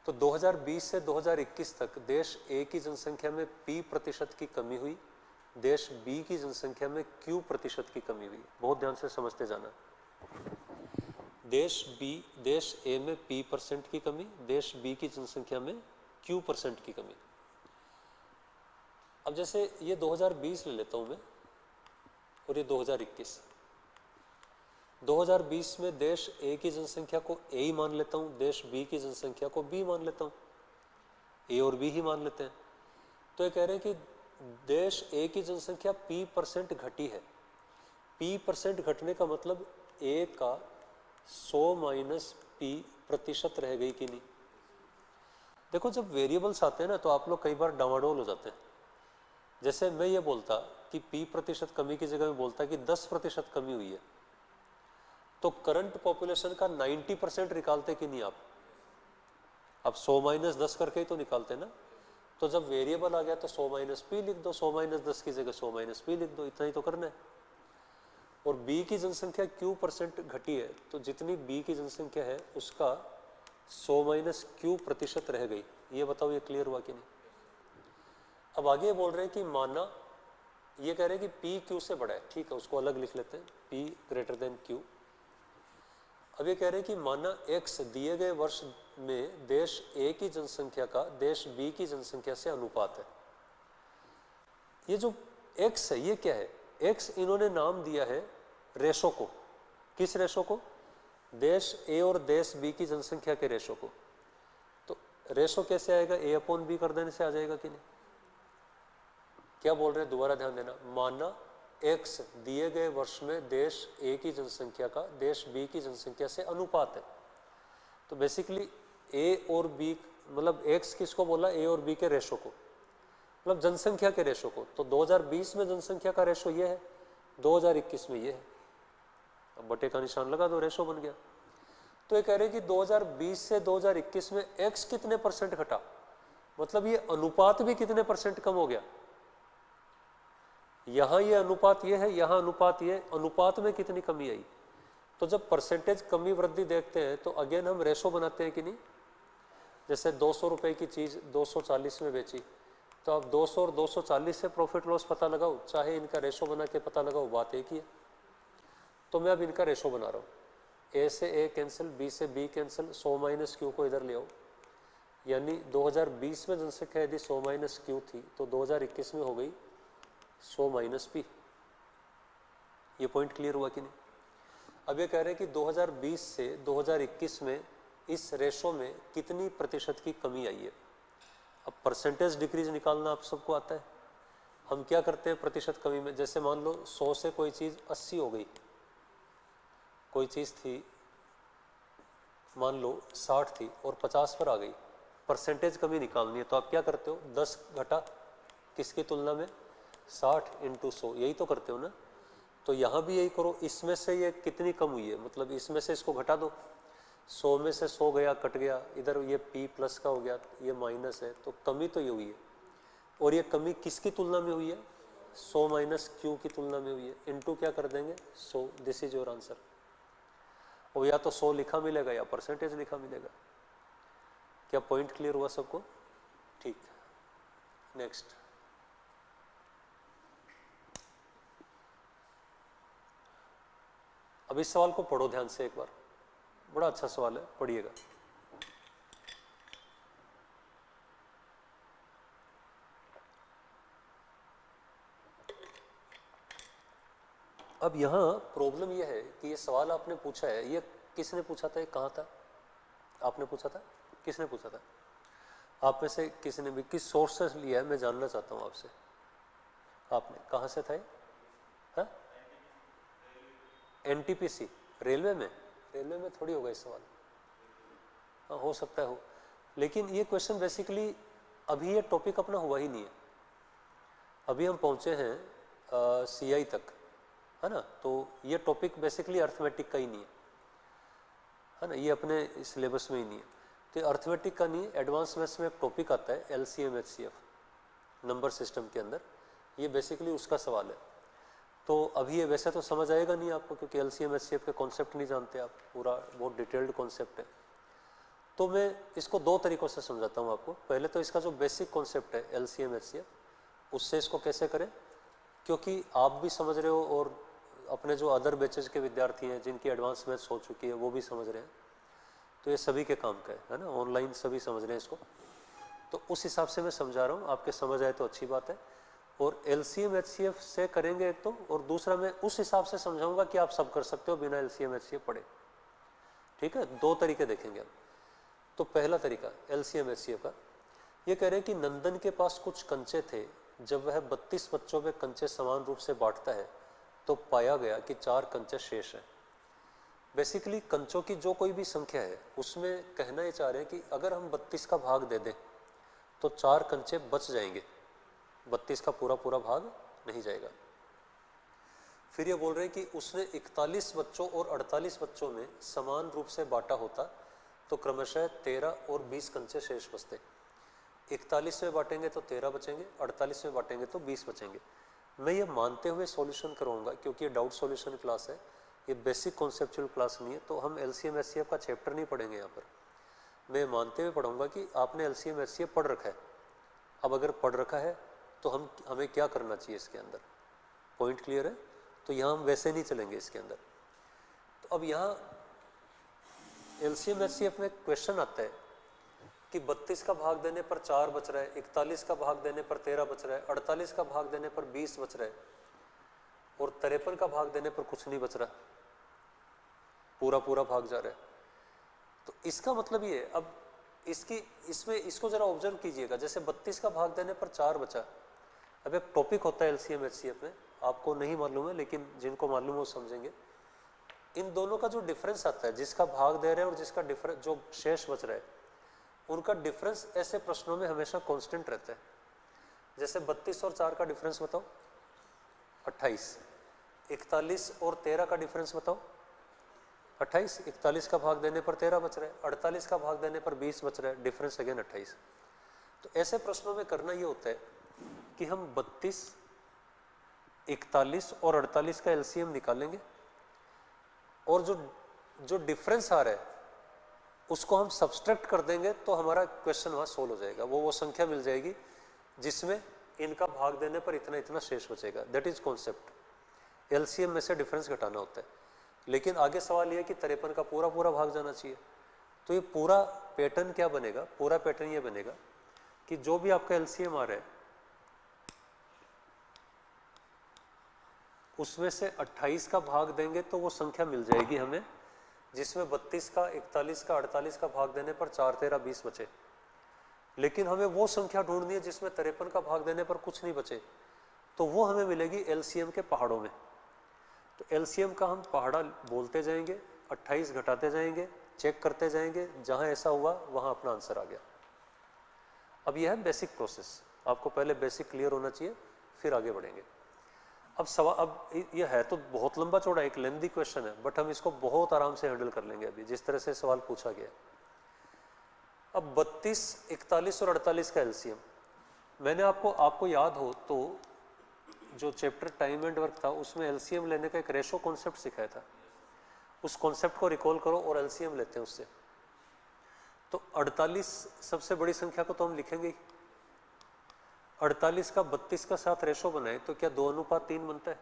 तो 2020 से 2021 तक देश ए की जनसंख्या में P% की कमी हुई, देश बी की जनसंख्या में Q% की कमी हुई। बहुत ध्यान से समझते जाना। देश ए में P% की कमी, देश बी की जनसंख्या में Q% की कमी। अब जैसे ये 2020 ले लेता हूं मैं और ये 2021। 2020 में देश ए की जनसंख्या को ए ही मान लेता हूं, देश बी की जनसंख्या को बी मान लेता हूं, ए और बी ही मान लेते हैं। तो ये कह रहे हैं कि देश ए की जनसंख्या P% घटी है। P% घटने का मतलब ए का 100 माइनस P% रह गई कि नहीं। देखो जब वेरिएबल्स आते हैं ना तो आप लोग कई बार डामाडोल हो जाते हैं। जैसे मैं ये बोलता कि P% कमी की जगह में बोलता कि 10% कमी हुई है, तो करंट पॉपुलेशन का 90% निकालते कि नहीं आप 100 माइनस 10 करके ही तो निकालते ना। तो जब वेरिएबल आ गया तो 100 माइनस पी लिख दो, 100 माइनस 10 की जगह 100 माइनस पी लिख दो, इतना ही तो करना है। और बी की जनसंख्या Q% घटी है, तो जितनी बी की जनसंख्या है उसका 100 माइनस Q% रह गई। ये बताओ ये क्लियर हुआ कि नहीं। अब आगे बोल रहे हैं कि माना, ये कह रहे हैं कि P Q से बड़ा है, ठीक है, उसको अलग लिख लेते हैं, P ग्रेटर देन Q। अब ये कह रहे हैं कि माना x दिए गए वर्ष में देश A की जनसंख्या का देश B की जनसंख्या से अनुपात है। ये जो x है ये क्या है, x इन्होंने नाम दिया है रेशो को। किस रेशो को, देश A और देश B की जनसंख्या के रेशो को। तो रेशो कैसे आएगा, A/B कर देने से आ जाएगा कि नहीं। क्या बोल रहे हैं, दोबारा ध्यान देना। माना x दिए गए वर्ष में देश A की जनसंख्या का देश B की जनसंख्या से अनुपात है। तो बेसिकली A और B, मतलब x किसको बोला, A और B के रेशो को, मतलब जनसंख्या के रेशो को। तो 2020 में जनसंख्या का रेशो ये है, 2021 में ये है। अब बटे का निशान लगा दो, रेशो बन गया। तो ये कह रहे हैं कि 2020 से 2021 में x कितने % घटा, मतलब ये अनुपात भी कितने % कम हो गया। यहां ये अनुपात ये है, यहां अनुपात ये, अनुपात में कितनी कमी आई। तो जब परसेंटेज कमी वृद्धि देखते हैं तो अगेन हम रेशो बनाते हैं कि नहीं। जैसे 200 रुपए की चीज 240 में बेची, तो अब 200 और 240 से प्रॉफिट लॉस पता लगाओ, चाहे इनका रेशो बना के पता लगाओ, बात एक ही है। तो मैं अब इनका रेशो बना रहा हूँ, ए से ए कैंसिल, बी से बी कैंसिल, 100 माइनस क्यू को इधर ले आओ। यानी 2020 में जनसंख्या यदि 100 माइनस क्यू थी तो 2021 में हो गई 100 माइनस पी। ये पॉइंट क्लियर हुआ कि नहीं। अब ये कह रहे हैं कि 2020 से 2021 में इस रेशो में कितनी प्रतिशत की कमी आई है। अब परसेंटेज डिक्रीज निकालना आप सबको आता है। हम क्या करते हैं प्रतिशत कमी में, जैसे मान लो 100 से कोई चीज 80 हो गई, कोई चीज थी मान लो 60 थी और 50 पर आ गई, परसेंटेज कमी निकालनी है। तो आप क्या करते हो, 10 घटा किसकी तुलना में, 60 × 100, यही तो करते हो ना। तो यहाँ भी यही करो, इसमें से ये कितनी कम हुई है, मतलब इसमें से इसको घटा दो, 100 में से 100 गया, कट गया, इधर ये P+ का हो गया, ये माइनस है, तो कमी तो ये हुई है। और ये कमी किसकी तुलना में हुई है, 100 माइनस क्यू की तुलना में हुई है। इनटू क्या कर देंगे 100, दिस इज योर आंसर। और या तो 100 लिखा मिलेगा या परसेंटेज लिखा मिलेगा। क्या पॉइंट क्लियर हुआ सबको, ठीक। नेक्स्ट, अब इस सवाल को पढ़ो ध्यान से एक बार, बड़ा अच्छा सवाल है, पढ़िएगा। अब यहाँ प्रॉब्लम यह है कि ये सवाल आपने पूछा है, ये किसने पूछा था, ये कहाँ था, आपने पूछा था, किसने पूछा था, आप में से किसी ने भी, किस सोर्स से लिया है, मैं जानना चाहता हूँ आपसे। आपने कहाँ से था ये, हाँ, NTPC, रेलवे में, रेलवे में थोड़ी होगा इस सवाल, हाँ हो सकता है हो, लेकिन ये क्वेश्चन बेसिकली अभी ये टॉपिक अपना हुआ ही नहीं है। अभी हम पहुँचे हैं CI तक, है ना। तो ये टॉपिक बेसिकली अर्थमेटिक का ही नहीं है ना, ये अपने सिलेबस में ही नहीं है। तो अर्थमेटिक का नहीं, एडवांस मैथ्स में एक टॉपिक आता है LCM HCF नंबर सिस्टम के अंदर, ये बेसिकली उसका सवाल है। तो अभी ये वैसे तो समझ आएगा नहीं आपको, क्योंकि LCM HCF के कॉन्सेप्ट नहीं जानते आप, पूरा बहुत डिटेल्ड कॉन्सेप्ट है। तो मैं इसको दो तरीक़ों से समझाता हूँ आपको। पहले तो इसका जो बेसिक कॉन्सेप्ट है LCM HCF, उससे इसको कैसे करें, क्योंकि आप भी समझ रहे हो और अपने जो अदर बैचेज के विद्यार्थी हैं जिनकी एडवांस मैथ्स हो चुकी है वो भी समझ रहे हैं, तो ये सभी के काम का है ना, ऑनलाइन सभी समझ रहे हैं इसको। तो उस हिसाब से मैं समझा रहा हूँ, आपके समझ आए तो अच्छी बात है। और LCM HCF से करेंगे एक तो, और दूसरा मैं उस हिसाब से समझाऊंगा कि आप सब कर सकते हो बिना LCM HCF पढ़े। ठीक है, दो तरीके देखेंगे हम। तो पहला तरीका LCM HCF का, ये कह रहे हैं कि नंदन के पास कुछ कंचे थे। जब वह 32 बच्चों में कंचे समान रूप से बांटता है तो पाया गया कि 4 कंचे शेष हैं। बेसिकली कंचों की जो कोई भी संख्या है उसमें कहना ये चाह रहे हैं कि अगर हम 32 का भाग दे दें तो 4 कंचे बच जाएंगे, 32 का पूरा पूरा भाग नहीं जाएगा। फिर ये बोल रहे हैं कि उसने 41 बच्चों और 48 बच्चों में समान रूप से बांटा होता तो क्रमशः 13 और 20 कंचे शेष बचते। 41 में बांटेंगे तो 13 बचेंगे, 48 में बांटेंगे तो 20 बचेंगे। मैं ये मानते हुए सॉल्यूशन कराऊंगा, क्योंकि ये डाउट सॉल्यूशन क्लास है, ये बेसिक कॉन्सेप्चुअल क्लास नहीं है, तो हम LCM HCF का चैप्टर नहीं पढ़ेंगे यहाँ पर। मैं मानते हुए पढ़ूंगा कि आपने LCM HCF पढ़ रखा है। अब अगर पढ़ रखा है तो हमें क्या करना चाहिए इसके अंदर, पॉइंट क्लियर है। तो यहाँ हम वैसे नहीं चलेंगे इसके अंदर। तो अब यहाँ LCM HCF में क्वेश्चन आता है कि 32 का भाग देने पर 4 बच रहा है, 41 का भाग देने पर 13 बच रहा है, 48 का भाग देने पर 20 बच रहा है, और 53 का भाग देने पर कुछ नहीं बच रहा, पूरा पूरा भाग जा रहा है। तो इसका मतलब ये है, अब इसको जरा ऑब्जर्व कीजिएगा। जैसे 32 का भाग देने पर 4 बचा। अब एक टॉपिक होता है LCM HCF में, आपको नहीं मालूम है लेकिन जिनको मालूम है वो समझेंगे। इन दोनों का जो डिफरेंस आता है, जिसका भाग दे रहे हैं और जिसका डिफरेंस जो शेष बच रहा है, उनका डिफरेंस ऐसे प्रश्नों में हमेशा कांस्टेंट रहता है। जैसे 32 और 4 का डिफरेंस बताओ, 28। 41 और 13 का डिफरेंस बताओ, 28। 41 का भाग देने पर 13 बच रहा है, 48 का भाग देने पर 20 बच रहा है, डिफरेंस अगेन 28। तो ऐसे प्रश्नों में करना ये होता है कि हम 32, 41 और 48 का LCM निकालेंगे, और जो डिफरेंस आ रहा है उसको हम सब्सट्रैक्ट कर देंगे, तो हमारा क्वेश्चन वहाँ सोल्व हो जाएगा। वो संख्या मिल जाएगी जिसमें इनका भाग देने पर इतना इतना शेष बचेगा। That is concept. LCM में से डिफरेंस घटाना होता है। लेकिन आगे सवाल ये है कि 53 का पूरा पूरा भाग जाना चाहिए। तो ये पूरा पैटर्न क्या बनेगा, पूरा पैटर्न ये बनेगा कि जो भी आपका LCM आ रहा है उसमें से 28 का भाग देंगे तो वो संख्या मिल जाएगी हमें जिसमें 32 का, 41 का, 48 का भाग देने पर 4, 13, 20 बचे। लेकिन हमें वो संख्या ढूंढनी है जिसमें 53 का भाग देने पर कुछ नहीं बचे, तो वो हमें मिलेगी LCM के पहाड़ों में। तो LCM का हम पहाड़ा बोलते जाएंगे, 28 घटाते जाएंगे, चेक करते जाएंगे, जहां ऐसा हुआ वहां अपना आंसर आ गया। अब यह है बेसिक प्रोसेस। आपको पहले बेसिक क्लियर होना चाहिए, फिर आगे बढ़ेंगे। अब ये है तो बहुत लंबा चौड़ा एक लेंथी क्वेश्चन है, बट हम इसको बहुत आराम से हैंडल कर लेंगे अभी जिस तरह से सवाल पूछा गया। अब 32, 41 और 48 का LCM मैंने आपको याद हो तो जो चैप्टर टाइम एंड वर्क था उसमें LCM लेने का एक रेशो कॉन्सेप्ट सिखाया था। उस कॉन्सेप्ट को रिकॉल करो और LCM लेते हैं उससे। तो 48 सबसे बड़ी संख्या को तो हम लिखेंगे ही। 48 का 32 का साथ रेशो बनाए तो क्या 2:3 बनता है,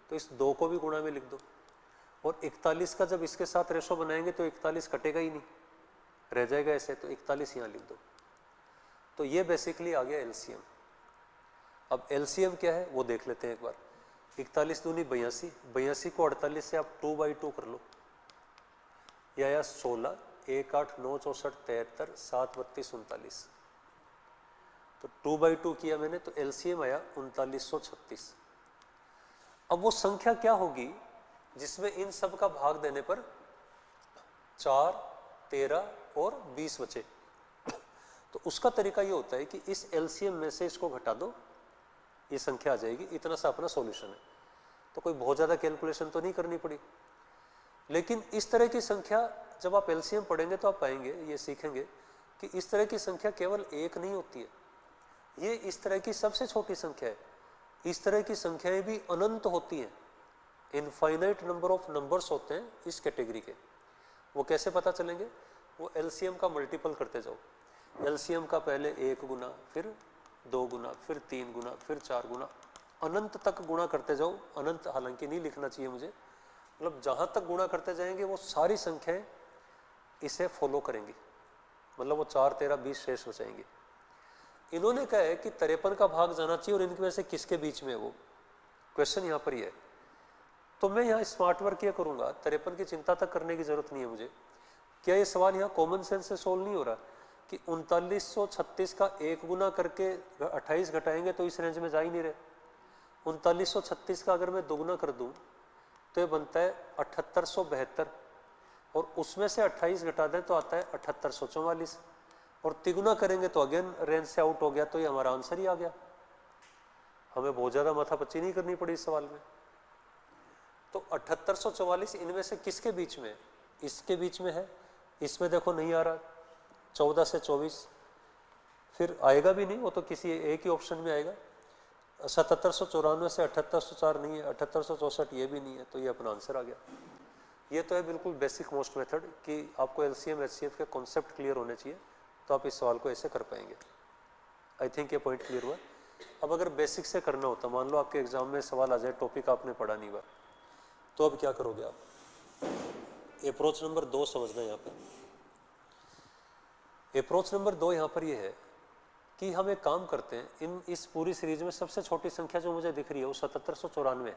तो इस 2 को भी गुणा में लिख दो। और 41 का जब इसके साथ रेशो बनाएंगे तो 41 कटेगा ही नहीं, रह जाएगा ऐसे, तो 41 यहाँ लिख दो। तो ये बेसिकली आ गया LCM। अब LCM क्या है वो देख लेते हैं एक बार। 41 दूनी 82, 82 को 48 से आप 2/2 कर लो, या 16, 1, 8, 9, 64, 73, 7, 32, 39। तो 2/2 किया मैंने तो LCM आया 3936। अब वो संख्या क्या होगी जिसमें इन सब का भाग देने पर 4, 13 और 20 बचे। तो उसका तरीका ये होता है कि इस LCM में से इसको घटा दो, ये संख्या आ जाएगी। इतना सा अपना सॉल्यूशन है। तो कोई बहुत ज़्यादा कैलकुलेशन तो नहीं करनी पड़ी। लेकिन इस तरह की संख्या जब आप एलसीएम पढ़ेंगे तो आप पाएंगे, ये सीखेंगे कि इस तरह की संख्या केवल एक नहीं होती है, ये इस तरह की सबसे छोटी संख्या है। इस तरह की संख्याएं भी अनंत होती हैं, इनफाइनाइट नंबर ऑफ नंबर्स होते हैं इस कैटेगरी के। वो कैसे पता चलेंगे? वो एलसीएम का मल्टीपल करते जाओ। एलसीएम का पहले 1 गुना, फिर 2 गुना, फिर 3 गुना, फिर 4 गुना, अनंत तक गुणा करते जाओ। अनंत हालांकि नहीं लिखना चाहिए मुझे, मतलब जहां तक गुणा करते जाएंगे वो सारी संख्याएं इसे फॉलो करेंगी, मतलब वो 4, 13, 20 शेष बचाएंगे। इन्होंने कहा है कि 53 का भाग जाना चाहिए और इनके में से किसके बीच में है वो क्वेश्चन यहाँ पर ही है। तो मैं यहाँ स्मार्ट वर्क ये करूंगा, 53 की चिंता तक करने की जरूरत नहीं है मुझे। क्या ये सवाल यहाँ कॉमन सेंस से सोल्व नहीं हो रहा कि 3936 का 1 गुना करके 28 घटाएंगे तो इस रेंज में जा ही नहीं रहे। 3936 का अगर मैं दोगुना कर दूं तो ये बनता है 7872, और उसमें से 28 घटा दें तो आता है 7844, और तिगुना करेंगे तो अगेन रेंज से आउट हो गया। तो ये हमारा आंसर ही आ गया, हमें बहुत ज्यादा माथापच्ची नहीं करनी पड़ी इस सवाल में। तो 7844 इनमें से किसके बीच में? इसके बीच में है। इसमें देखो नहीं आ रहा, 14 से 24, फिर आएगा भी नहीं, वो तो किसी एक ही ऑप्शन में आएगा। 7794 से 7804 नहीं है, 7864 ये भी नहीं है, तो ये अपना आंसर आ गया। ये तो है बिल्कुल बेसिक मोस्ट मेथड कि आपको एलसीएम एचसीएफ के कॉन्सेप्ट क्लियर होने चाहिए, तो आप इस सवाल को ऐसे कर पाएंगे। आई थिंक ये पॉइंट क्लियर हुआ। अब अगर बेसिक से करना होता, मान लो आपके एग्जाम में सवाल आ जाए, टॉपिक आपने पढ़ा नहीं हुआ, तो अब क्या करोगे आप? अप्रोच नंबर 2 समझना यहाँ पर। अप्रोच नंबर 2 यहाँ पर ये है कि हम एक काम करते हैं, इस पूरी सीरीज में सबसे छोटी संख्या जो मुझे दिख रही है वो 7794,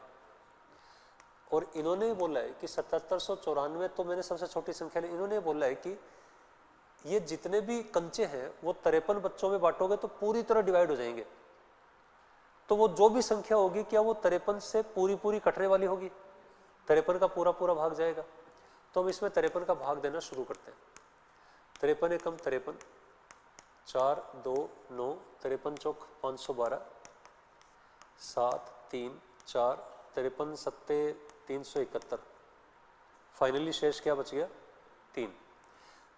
और इन्होंने बोला है कि 7794 तो मैंने सबसे छोटी संख्या ली। इन्होंने बोला है कि ये जितने भी कंचे हैं वो 53 बच्चों में बांटोगे तो पूरी तरह डिवाइड हो जाएंगे। तो वो जो भी संख्या होगी, क्या वो 53 से पूरी पूरी कटने वाली होगी? 53 का पूरा पूरा भाग जाएगा। तो हम इसमें 53 का भाग देना शुरू करते हैं। 53 एकम 53, 4 2 9, 53 चौक 512, 7 3 4, 53 सत्ते 371, फाइनली शेष क्या बच गया? 3।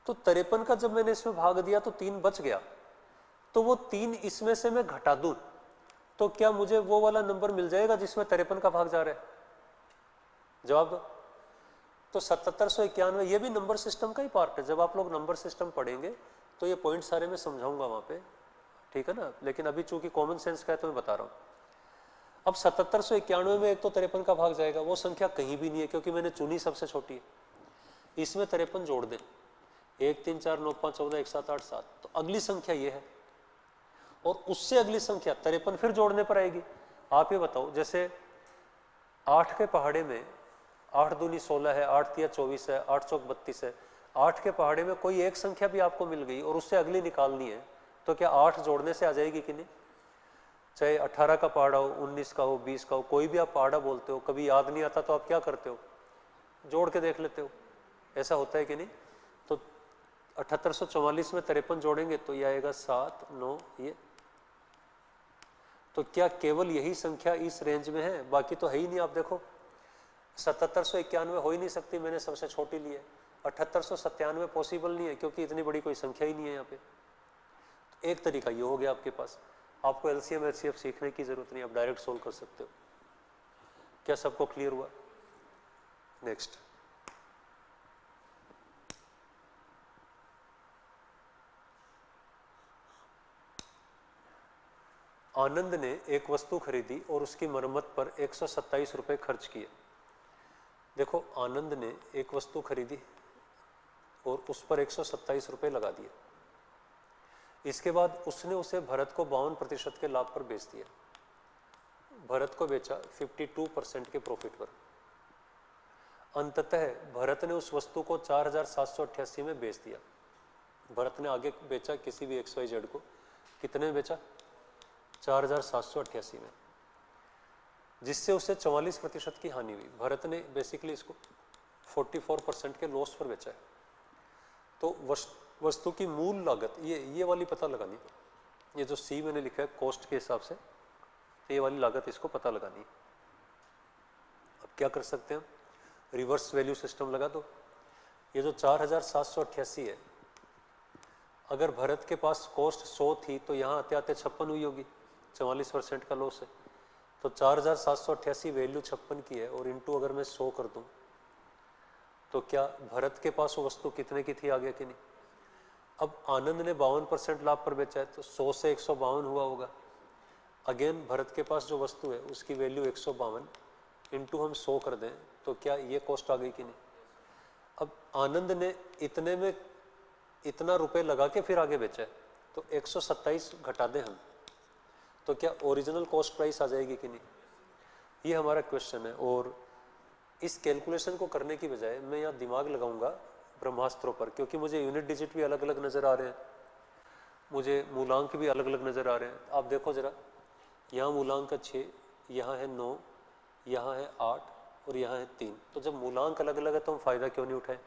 तो 53 का जब मैंने इसमें भाग दिया तो 3 बच गया, तो वो 3 इसमें से मैं घटा दूं तो क्या मुझे वो वाला नंबर मिल जाएगा जिसमें 53 का भाग जा रहा है? जवाब दो। तो 7791 ये भी नंबर सिस्टम का ही पार्ट है। जब आप लोग नंबर सिस्टम पढ़ेंगे तो ये पॉइंट सारे मैं समझाऊंगा वहां पे, ठीक है ना। लेकिन अभी चूंकि कॉमन सेंस का है तो मैं बता रहा हूं। अब 7791 में एक तो 53 का भाग जाएगा, वो संख्या कहीं भी नहीं है क्योंकि मैंने चुनी सबसे छोटी है। इसमें 53 जोड़ दें, 1 3 4 9 5 14 1 7 8 7, तो अगली संख्या ये है, और उससे अगली संख्या 53 फिर जोड़ने पर आएगी। आप ये बताओ, जैसे 8 के पहाड़े में 8 दूनी 16 है, 8 तिया 24 है, 8 चौक 32 है। 8 के पहाड़े में कोई एक संख्या भी आपको मिल गई और उससे अगली निकालनी है, तो क्या 8 जोड़ने से आ जाएगी कि नहीं? चाहे 18 का पहाड़ा हो, 19 का हो, 20 का हो, कोई भी आप पहाड़ा बोलते हो, कभी याद नहीं आता तो आप क्या करते हो? जोड़ के देख लेते हो। ऐसा होता है कि नहीं? तो 7844 में 53 जोड़ेंगे तो ये आएगा 7 9 ये। तो क्या केवल यही संख्या इस रेंज में है? बाकी तो है ही नहीं। आप देखो 7791 हो ही नहीं सकती, मैंने सबसे छोटी ली है। 7897 पॉसिबल नहीं है क्योंकि इतनी बड़ी कोई संख्या ही नहीं है यहाँ पे। तो एक तरीका ये हो गया आपके पास, आपको एलसीएम एचसीएफ सीखने की जरूरत नहीं, आप डायरेक्ट सोल्व कर सकते हो। क्या सबको क्लियर हुआ? नेक्स्ट, आनंद ने एक वस्तु खरीदी और उसकी मरम्मत पर 127 रुपए खर्च किए। देखो, आनंद ने एक वस्तु खरीदी और उस पर 127 रुपए लगा दिए। इसके बाद उसने उसे भरत को 52% के लाभ पर बेच दिया। भरत को बेचा 52% के प्रॉफिट पर। अंततः भरत ने उस वस्तु को 4788 में बेच दिया। भरत ने आगे बेचा किसी भी XYZ को, कितने में बेचा? 4788 में, जिससे उसे 44% की हानि हुई। भरत ने बेसिकली इसको 44% के लॉस पर बेचा है। तो वस्तु की मूल लागत ये वाली पता लगानी, ये जो सी मैंने लिखा है कॉस्ट के हिसाब से, ये वाली लागत इसको पता लगानी। अब क्या कर सकते हैं? रिवर्स वैल्यू सिस्टम लगा दो। ये जो 4788 है, अगर भरत के पास कॉस्ट 100 थी तो यहाँ आते आते 56 हुई होगी, 44% का लॉस है। तो 4788 वैल्यू 56 की है, और इंटू अगर मैं 100 कर दूं तो क्या भरत के पास वो वस्तु कितने की थी, आगे कि नहीं। अब आनंद ने 52% लाभ पर बेचा है, तो 100 से 152 हुआ होगा। अगेन भरत के पास जो वस्तु है उसकी वैल्यू 152, इंटू हम 100 कर दें तो क्या ये कॉस्ट आ गई कि नहीं। अब आनंद ने इतने में इतना रुपए लगा के फिर आगे बेचा है, तो 127 घटा दें हम तो क्या ओरिजिनल कॉस्ट प्राइस आ जाएगी कि नहीं, ये हमारा क्वेश्चन है। और इस कैलकुलेशन को करने की बजाय मैं यहाँ दिमाग लगाऊंगा ब्रह्मास्त्रों पर, क्योंकि मुझे यूनिट डिजिट भी अलग अलग नज़र आ रहे हैं, मुझे मूलांक भी अलग अलग नज़र आ रहे हैं। आप देखो ज़रा, यहाँ मूलांक है 6, यहाँ है 9, यहाँ है 8 और यहाँ है 3। तो जब मूलांक अलग अलग है तो हम फ़ायदा क्यों नहीं उठाएं।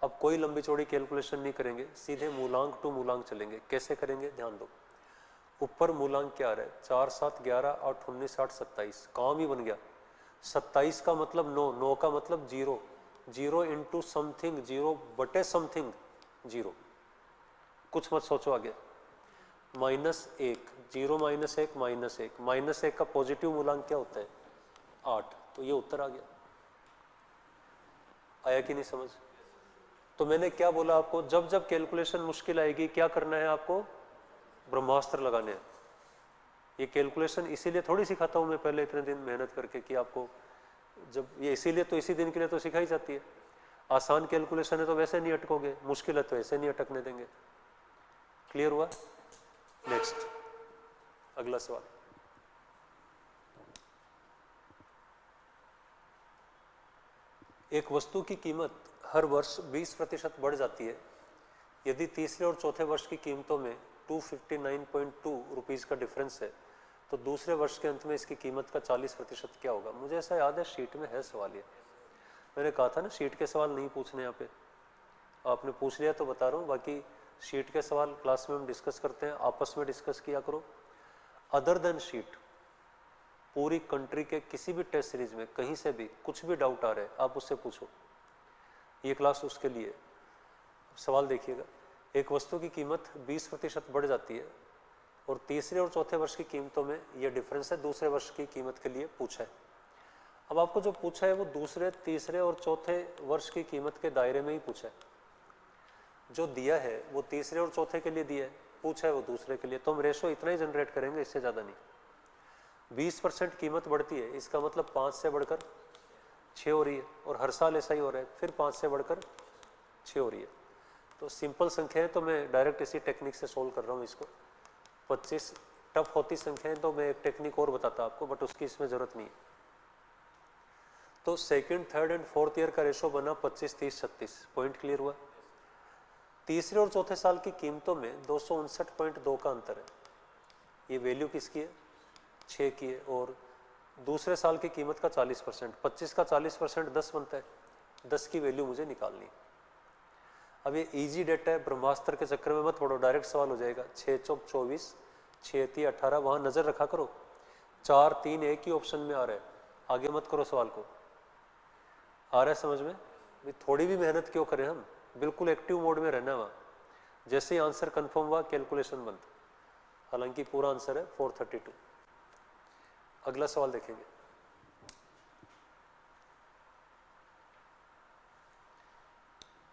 अब कोई लंबी चौड़ी कैलकुलेशन नहीं करेंगे, सीधे मूलांक टू मूलांक चलेंगे। कैसे करेंगे, ध्यान दो। ऊपर मूलांक क्या आ रहा है, 4 7 11 8 19 8 27, काम ही बन गया। 27 का मतलब 9, 9 का मतलब 0, 0 इंटू समथिंग 0 बटे समथिंग 0, कुछ मत सोचो आगे। -1, 0 -1 -1, -1 का पॉजिटिव मूलांक क्या होता है, 8। तो ये उत्तर आ गया। आया कि नहीं समझ। तो मैंने क्या बोला आपको, जब जब कैलकुलेशन मुश्किल आएगी क्या करना है आपको, ब्रह्मास्त्र लगाने हैं। ये कैलकुलेशन इसीलिए थोड़ी सिखाता हूँ मैं पहले इतने दिन मेहनत करके कि आपको, जब ये इसीलिए तो इसी दिन के लिए तो सिखाई जाती है। आसान कैलकुलेशन है तो वैसे नहीं अटकोगे, मुश्किल है तो ऐसे नहीं अटकने देंगे। क्लियर हुआ। नेक्स्ट अगला सवाल। एक वस्तु की कीमत हर वर्ष 20% बढ़ जाती है। यदि तीसरे और चौथे वर्ष की कीमतों में 259.2 रुपीज़ का डिफरेंस है तो दूसरे वर्ष के अंत में इसकी कीमत का 40% क्या होगा। मुझे ऐसा याद है शीट में है सवाल ये, मैंने कहा था ना शीट के सवाल नहीं पूछने यहाँ पे, आपने पूछ लिया तो बता रहा हूँ, बाकी शीट के सवाल क्लास में हम डिस्कस करते हैं, आपस में डिस्कस किया करो। अदर देन शीट, पूरी कंट्री के किसी भी टेस्ट सीरीज में कहीं से भी कुछ भी डाउट आ रहा है आप उससे पूछो, ये क्लास उसके लिए। सवाल देखिएगा, एक वस्तु की कीमत 20% बढ़ जाती है और तीसरे और चौथे वर्ष की कीमतों में यह डिफरेंस है दूसरे वर्ष की कीमत के लिए पूछा है। अब आपको जो पूछा है वो दूसरे, तीसरे और चौथे वर्ष की कीमत के दायरे में ही पूछा है। जो दिया है वो तीसरे और चौथे के लिए दिया है, पूछा है वो दूसरे के लिए, तो हम रेशो इतना ही जनरेट करेंगे, इससे ज़्यादा नहीं। 20% कीमत बढ़ती है, इसका मतलब 5 से बढ़कर 6 हो रही है, और हर साल ऐसा ही हो रहा है, फिर 5 से बढ़कर 6 हो रही है। तो सिंपल संख्या है तो मैं डायरेक्ट इसी टेक्निक से सोल्व कर रहा हूँ इसको। 25 टफ होती संख्याएं तो मैं एक टेक्निक और बताता आपको, बट उसकी इसमें ज़रूरत नहीं है। तो second, third and fourth year का रेशो बना 25 30 36। पॉइंट क्लियर हुआ। तीसरे और चौथे साल की कीमतों में 259.2 का अंतर है। ये वैल्यू किसकी है, 6 की है, और दूसरे साल की कीमत का 40%, 25 का 40% 10 बनता है, 10 की वैल्यू मुझे निकालनी है। अब ये इजी डेटा है, ब्रह्मास्त्र के चक्कर में मत पड़ो, डायरेक्ट सवाल हो जाएगा। 6 चौक 24, 6 3 18, वहाँ नज़र रखा करो, 4 3 एक ही ऑप्शन में आ रहा है, आगे मत करो सवाल को। आ रहा है समझ में, भी थोड़ी भी मेहनत क्यों करें हम, बिल्कुल एक्टिव मोड में रहना वहाँ। जैसे ही आंसर कंफर्म हुआ कैलकुलेशन बंद, हालांकि पूरा आंसर है 432। अगला सवाल देखेंगे।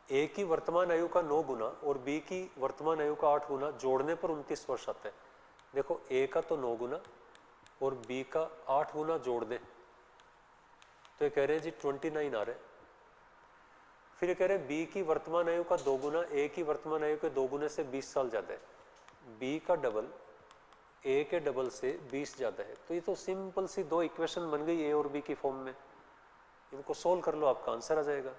ए की वर्तमान आयु का 9 गुना और बी की वर्तमान आयु का 8 गुना जोड़ने पर 29 वर्ष आता है। देखो ए का तो 9 गुना और बी का 8 गुना जोड़ दें तो ये कह रहे हैं जी 29 आ रहे हैं। फिर ये कह रहे हैं बी की वर्तमान आयु का 2 गुना ए की वर्तमान आयु के 2 गुने से 20 साल ज़्यादा है। बी का डबल ए के डबल से 20 ज़्यादा है। तो ये तो सिंपल सी दो इक्वेशन बन गई ए और बी की फॉर्म में, इनको सोल्व कर लो, आपका आंसर आ जाएगा।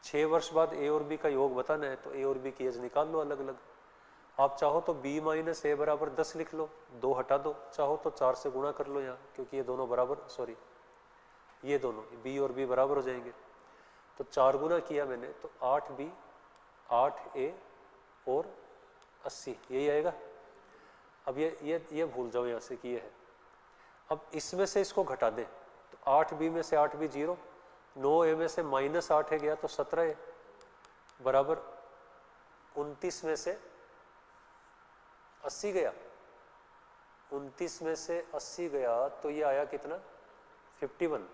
6 वर्ष बाद ए और बी का योग बताना है तो ए और बी की एज निकाल लो अलग अलग। आप चाहो तो b माइनस ए बराबर 10 लिख लो, 2 हटा दो, चाहो तो 4 से गुणा कर लो यहाँ, क्योंकि ये दोनों बराबर, सॉरी ये दोनों b और b बराबर हो जाएंगे। तो 4 गुना किया मैंने तो 8b 8a और 80, यही आएगा। अब ये भूल जाओ यहाँ से कि ये है। अब इसमें से इसको घटा दें तो 8b में से 8b 0, 9A में से -8 गया तो 17A बराबर 29 में से 80 गया, 29 में से 80 गया तो ये आया कितना 51।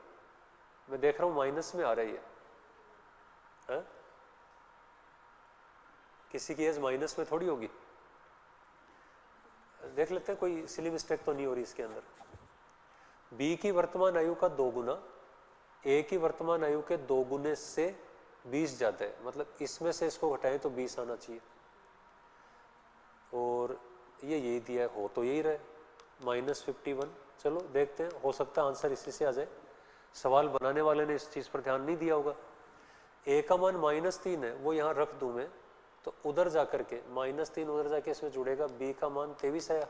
मैं देख रहा हूं माइनस में आ रही है? किसी की एज माइनस में थोड़ी होगी। देख लेते हैं कोई सिली मिस्टेक तो नहीं हो रही इसके अंदर। बी की वर्तमान आयु का 2 गुना ए की वर्तमान आयु के 2 गुने से 20 ज्यादा है, मतलब इसमें से इसको घटाएं तो 20 आना चाहिए। और ये यही दिया है, हो तो यही रहे -51। चलो देखते हैं, हो सकता है आंसर इसी से आ जाए। सवाल बनाने वाले ने इस चीज़ पर ध्यान नहीं दिया होगा। ए का मान -3 है, वो यहाँ रख दूँ मैं तो उधर जाकर के -3 उधर जाके इसमें जुड़ेगा, बी का मान 23 आया।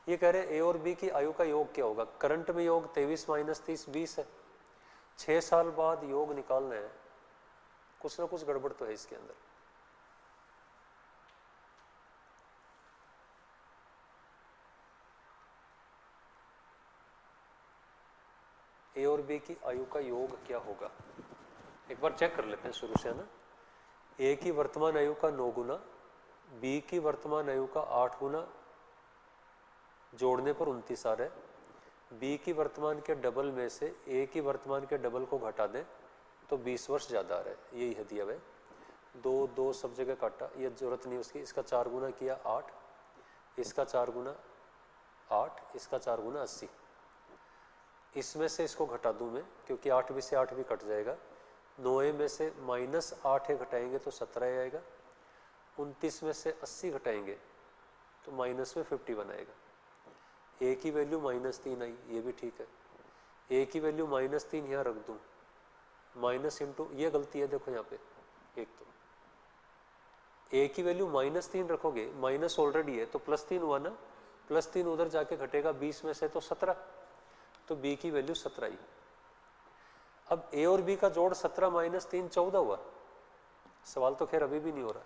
ये कह रहे हैं ए और बी की आयु का योग क्या होगा। करंट में योग 23 - 30 20 है। 6 साल बाद योग निकालना है, कुछ ना कुछ गड़बड़ तो है इसके अंदर। ए और बी की आयु का योग क्या होगा, एक बार चेक कर लेते हैं शुरू से, है ना। ए की वर्तमान आयु का 9 गुना, बी की वर्तमान आयु का 8 गुना, जोड़ने पर 29 आ रहा है। बी की वर्तमान के डबल में से ए की वर्तमान के डबल को घटा दें तो 20 वर्ष ज़्यादा आ रहा है, यही है दिया हुआ। 2 सब जगह काटा, ये जरूरत नहीं उसकी। इसका 4 गुना किया 8, इसका 4 गुना 8, इसका 4 गुना 80। इसमें से इसको घटा दूं मैं, क्योंकि 8 भी से 8 भी कट जाएगा। 9A में से -8 घटाएंगे तो 17 आएगा। 29 में से 80 घटाएंगे तो माइनस में 51 आएगा। ए की वैल्यू -3 आई, ये भी ठीक है। ए की वैल्यू -3 यहाँ रख दूं, माइनस इंटू, ये गलती है देखो यहाँ पे। एक तो ए की वैल्यू -3 रखोगे, माइनस ऑलरेडी है तो +3 हुआ ना, +3 उधर जाके घटेगा 20 में से तो 17, तो बी की वैल्यू 17 आई। अब ए और बी का जोड़ 17 - 3 14 हुआ। सवाल तो खैर अभी भी नहीं हो रहा।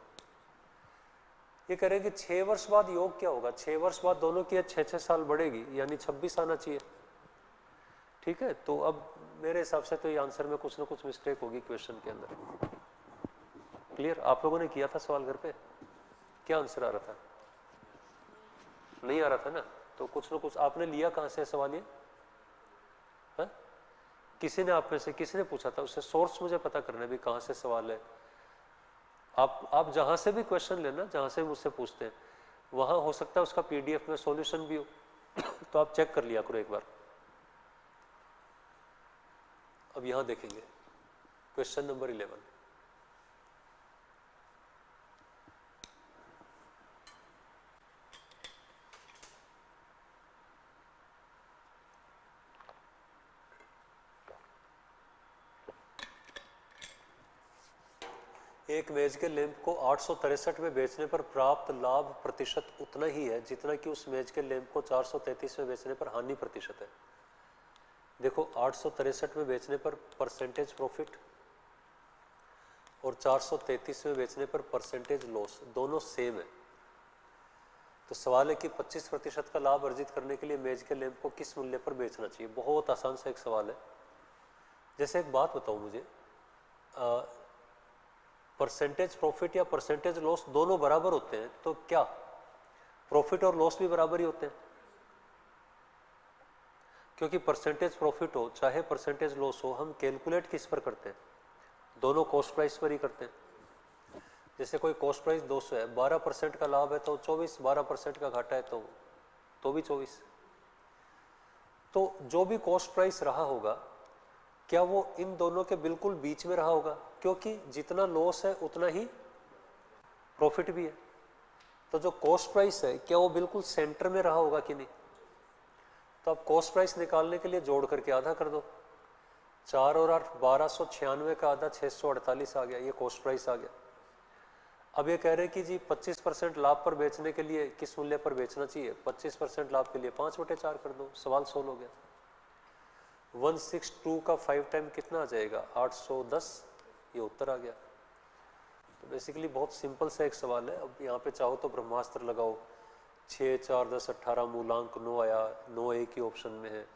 ये कह रहे हैं कि 6 वर्ष बाद योग क्या होगा। 6 वर्ष बाद दोनों की 6 साल बढ़ेगी, यानी 26 आना चाहिए। ठीक है, तो अब मेरे हिसाब से तो ये आंसर में कुछ ना कुछ मिस्टेक होगी क्वेश्चन के अंदर। क्लियर? आप लोगों ने किया था सवाल घर पे, क्या आंसर आ रहा था? नहीं आ रहा था ना, तो कुछ ना कुछ आपने लिया कहाँ से सवाल ये? है? किसी ने आप में से किसी ने पूछा था, उससे सोर्स मुझे पता करना है भी कहाँ से सवाल है। आप जहां से भी क्वेश्चन लेना, जहां से मुझसे पूछते हैं, वहां हो सकता है उसका PDF में सॉल्यूशन भी हो तो आप चेक कर लिया करो एक बार। अब यहां देखेंगे क्वेश्चन नंबर 11। एक मेज के लैंप को 863 में बेचने पर प्राप्त लाभ प्रतिशत उतना ही है जितना कि उस मेज के लैंप को 433 में बेचने पर हानि प्रतिशत है। देखो 863 में बेचने पर परसेंटेज प्रॉफिट और 433 में बेचने पर परसेंटेज लॉस दोनों सेम है। तो सवाल है कि 25% का लाभ अर्जित करने के लिए मेज के लैंप को किस मूल्य पर बेचना चाहिए। बहुत आसान सा एक सवाल है। जैसे एक बात बताओ मुझे, परसेंटेज प्रॉफिट या परसेंटेज लॉस दोनों बराबर होते हैं तो क्या प्रॉफिट और लॉस भी बराबर ही होते हैं? क्योंकि परसेंटेज प्रॉफिट हो चाहे परसेंटेज लॉस हो, हम कैलकुलेट किस पर करते हैं? दोनों कॉस्ट प्राइस पर ही करते हैं। जैसे कोई कॉस्ट प्राइस 200 है, 12% का लाभ है तो 24, 12% का घाटा है तो भी 24। तो जो भी कॉस्ट प्राइस रहा होगा, क्या वो इन दोनों के बिल्कुल बीच में रहा होगा? क्योंकि जितना लॉस है उतना ही प्रॉफिट भी है। तो जो कॉस्ट प्राइस है क्या वो बिल्कुल सेंटर में रहा होगा कि नहीं? तो आप कॉस्ट प्राइस निकालने के लिए जोड़ करके आधा कर दो। 4 और 8 1296 का आधा 648 आ गया, ये कॉस्ट प्राइस आ गया। अब ये कह रहे हैं कि जी 25% लाभ पर बेचने के लिए किस मूल्य पर बेचना चाहिए? 25% लाभ के लिए 5/4 कर दो, सवाल सोल्व हो गया। 162 का 5 टाइम कितना आ जाएगा? 810, ये उत्तर आ गया। तो बेसिकली बहुत सिंपल सा एक सवाल है। अब यहाँ पे चाहो तो ब्रह्मास्त्र लगाओ, 6 4 10 18 मूलांक 9 आया, 9 एक ही ऑप्शन में है,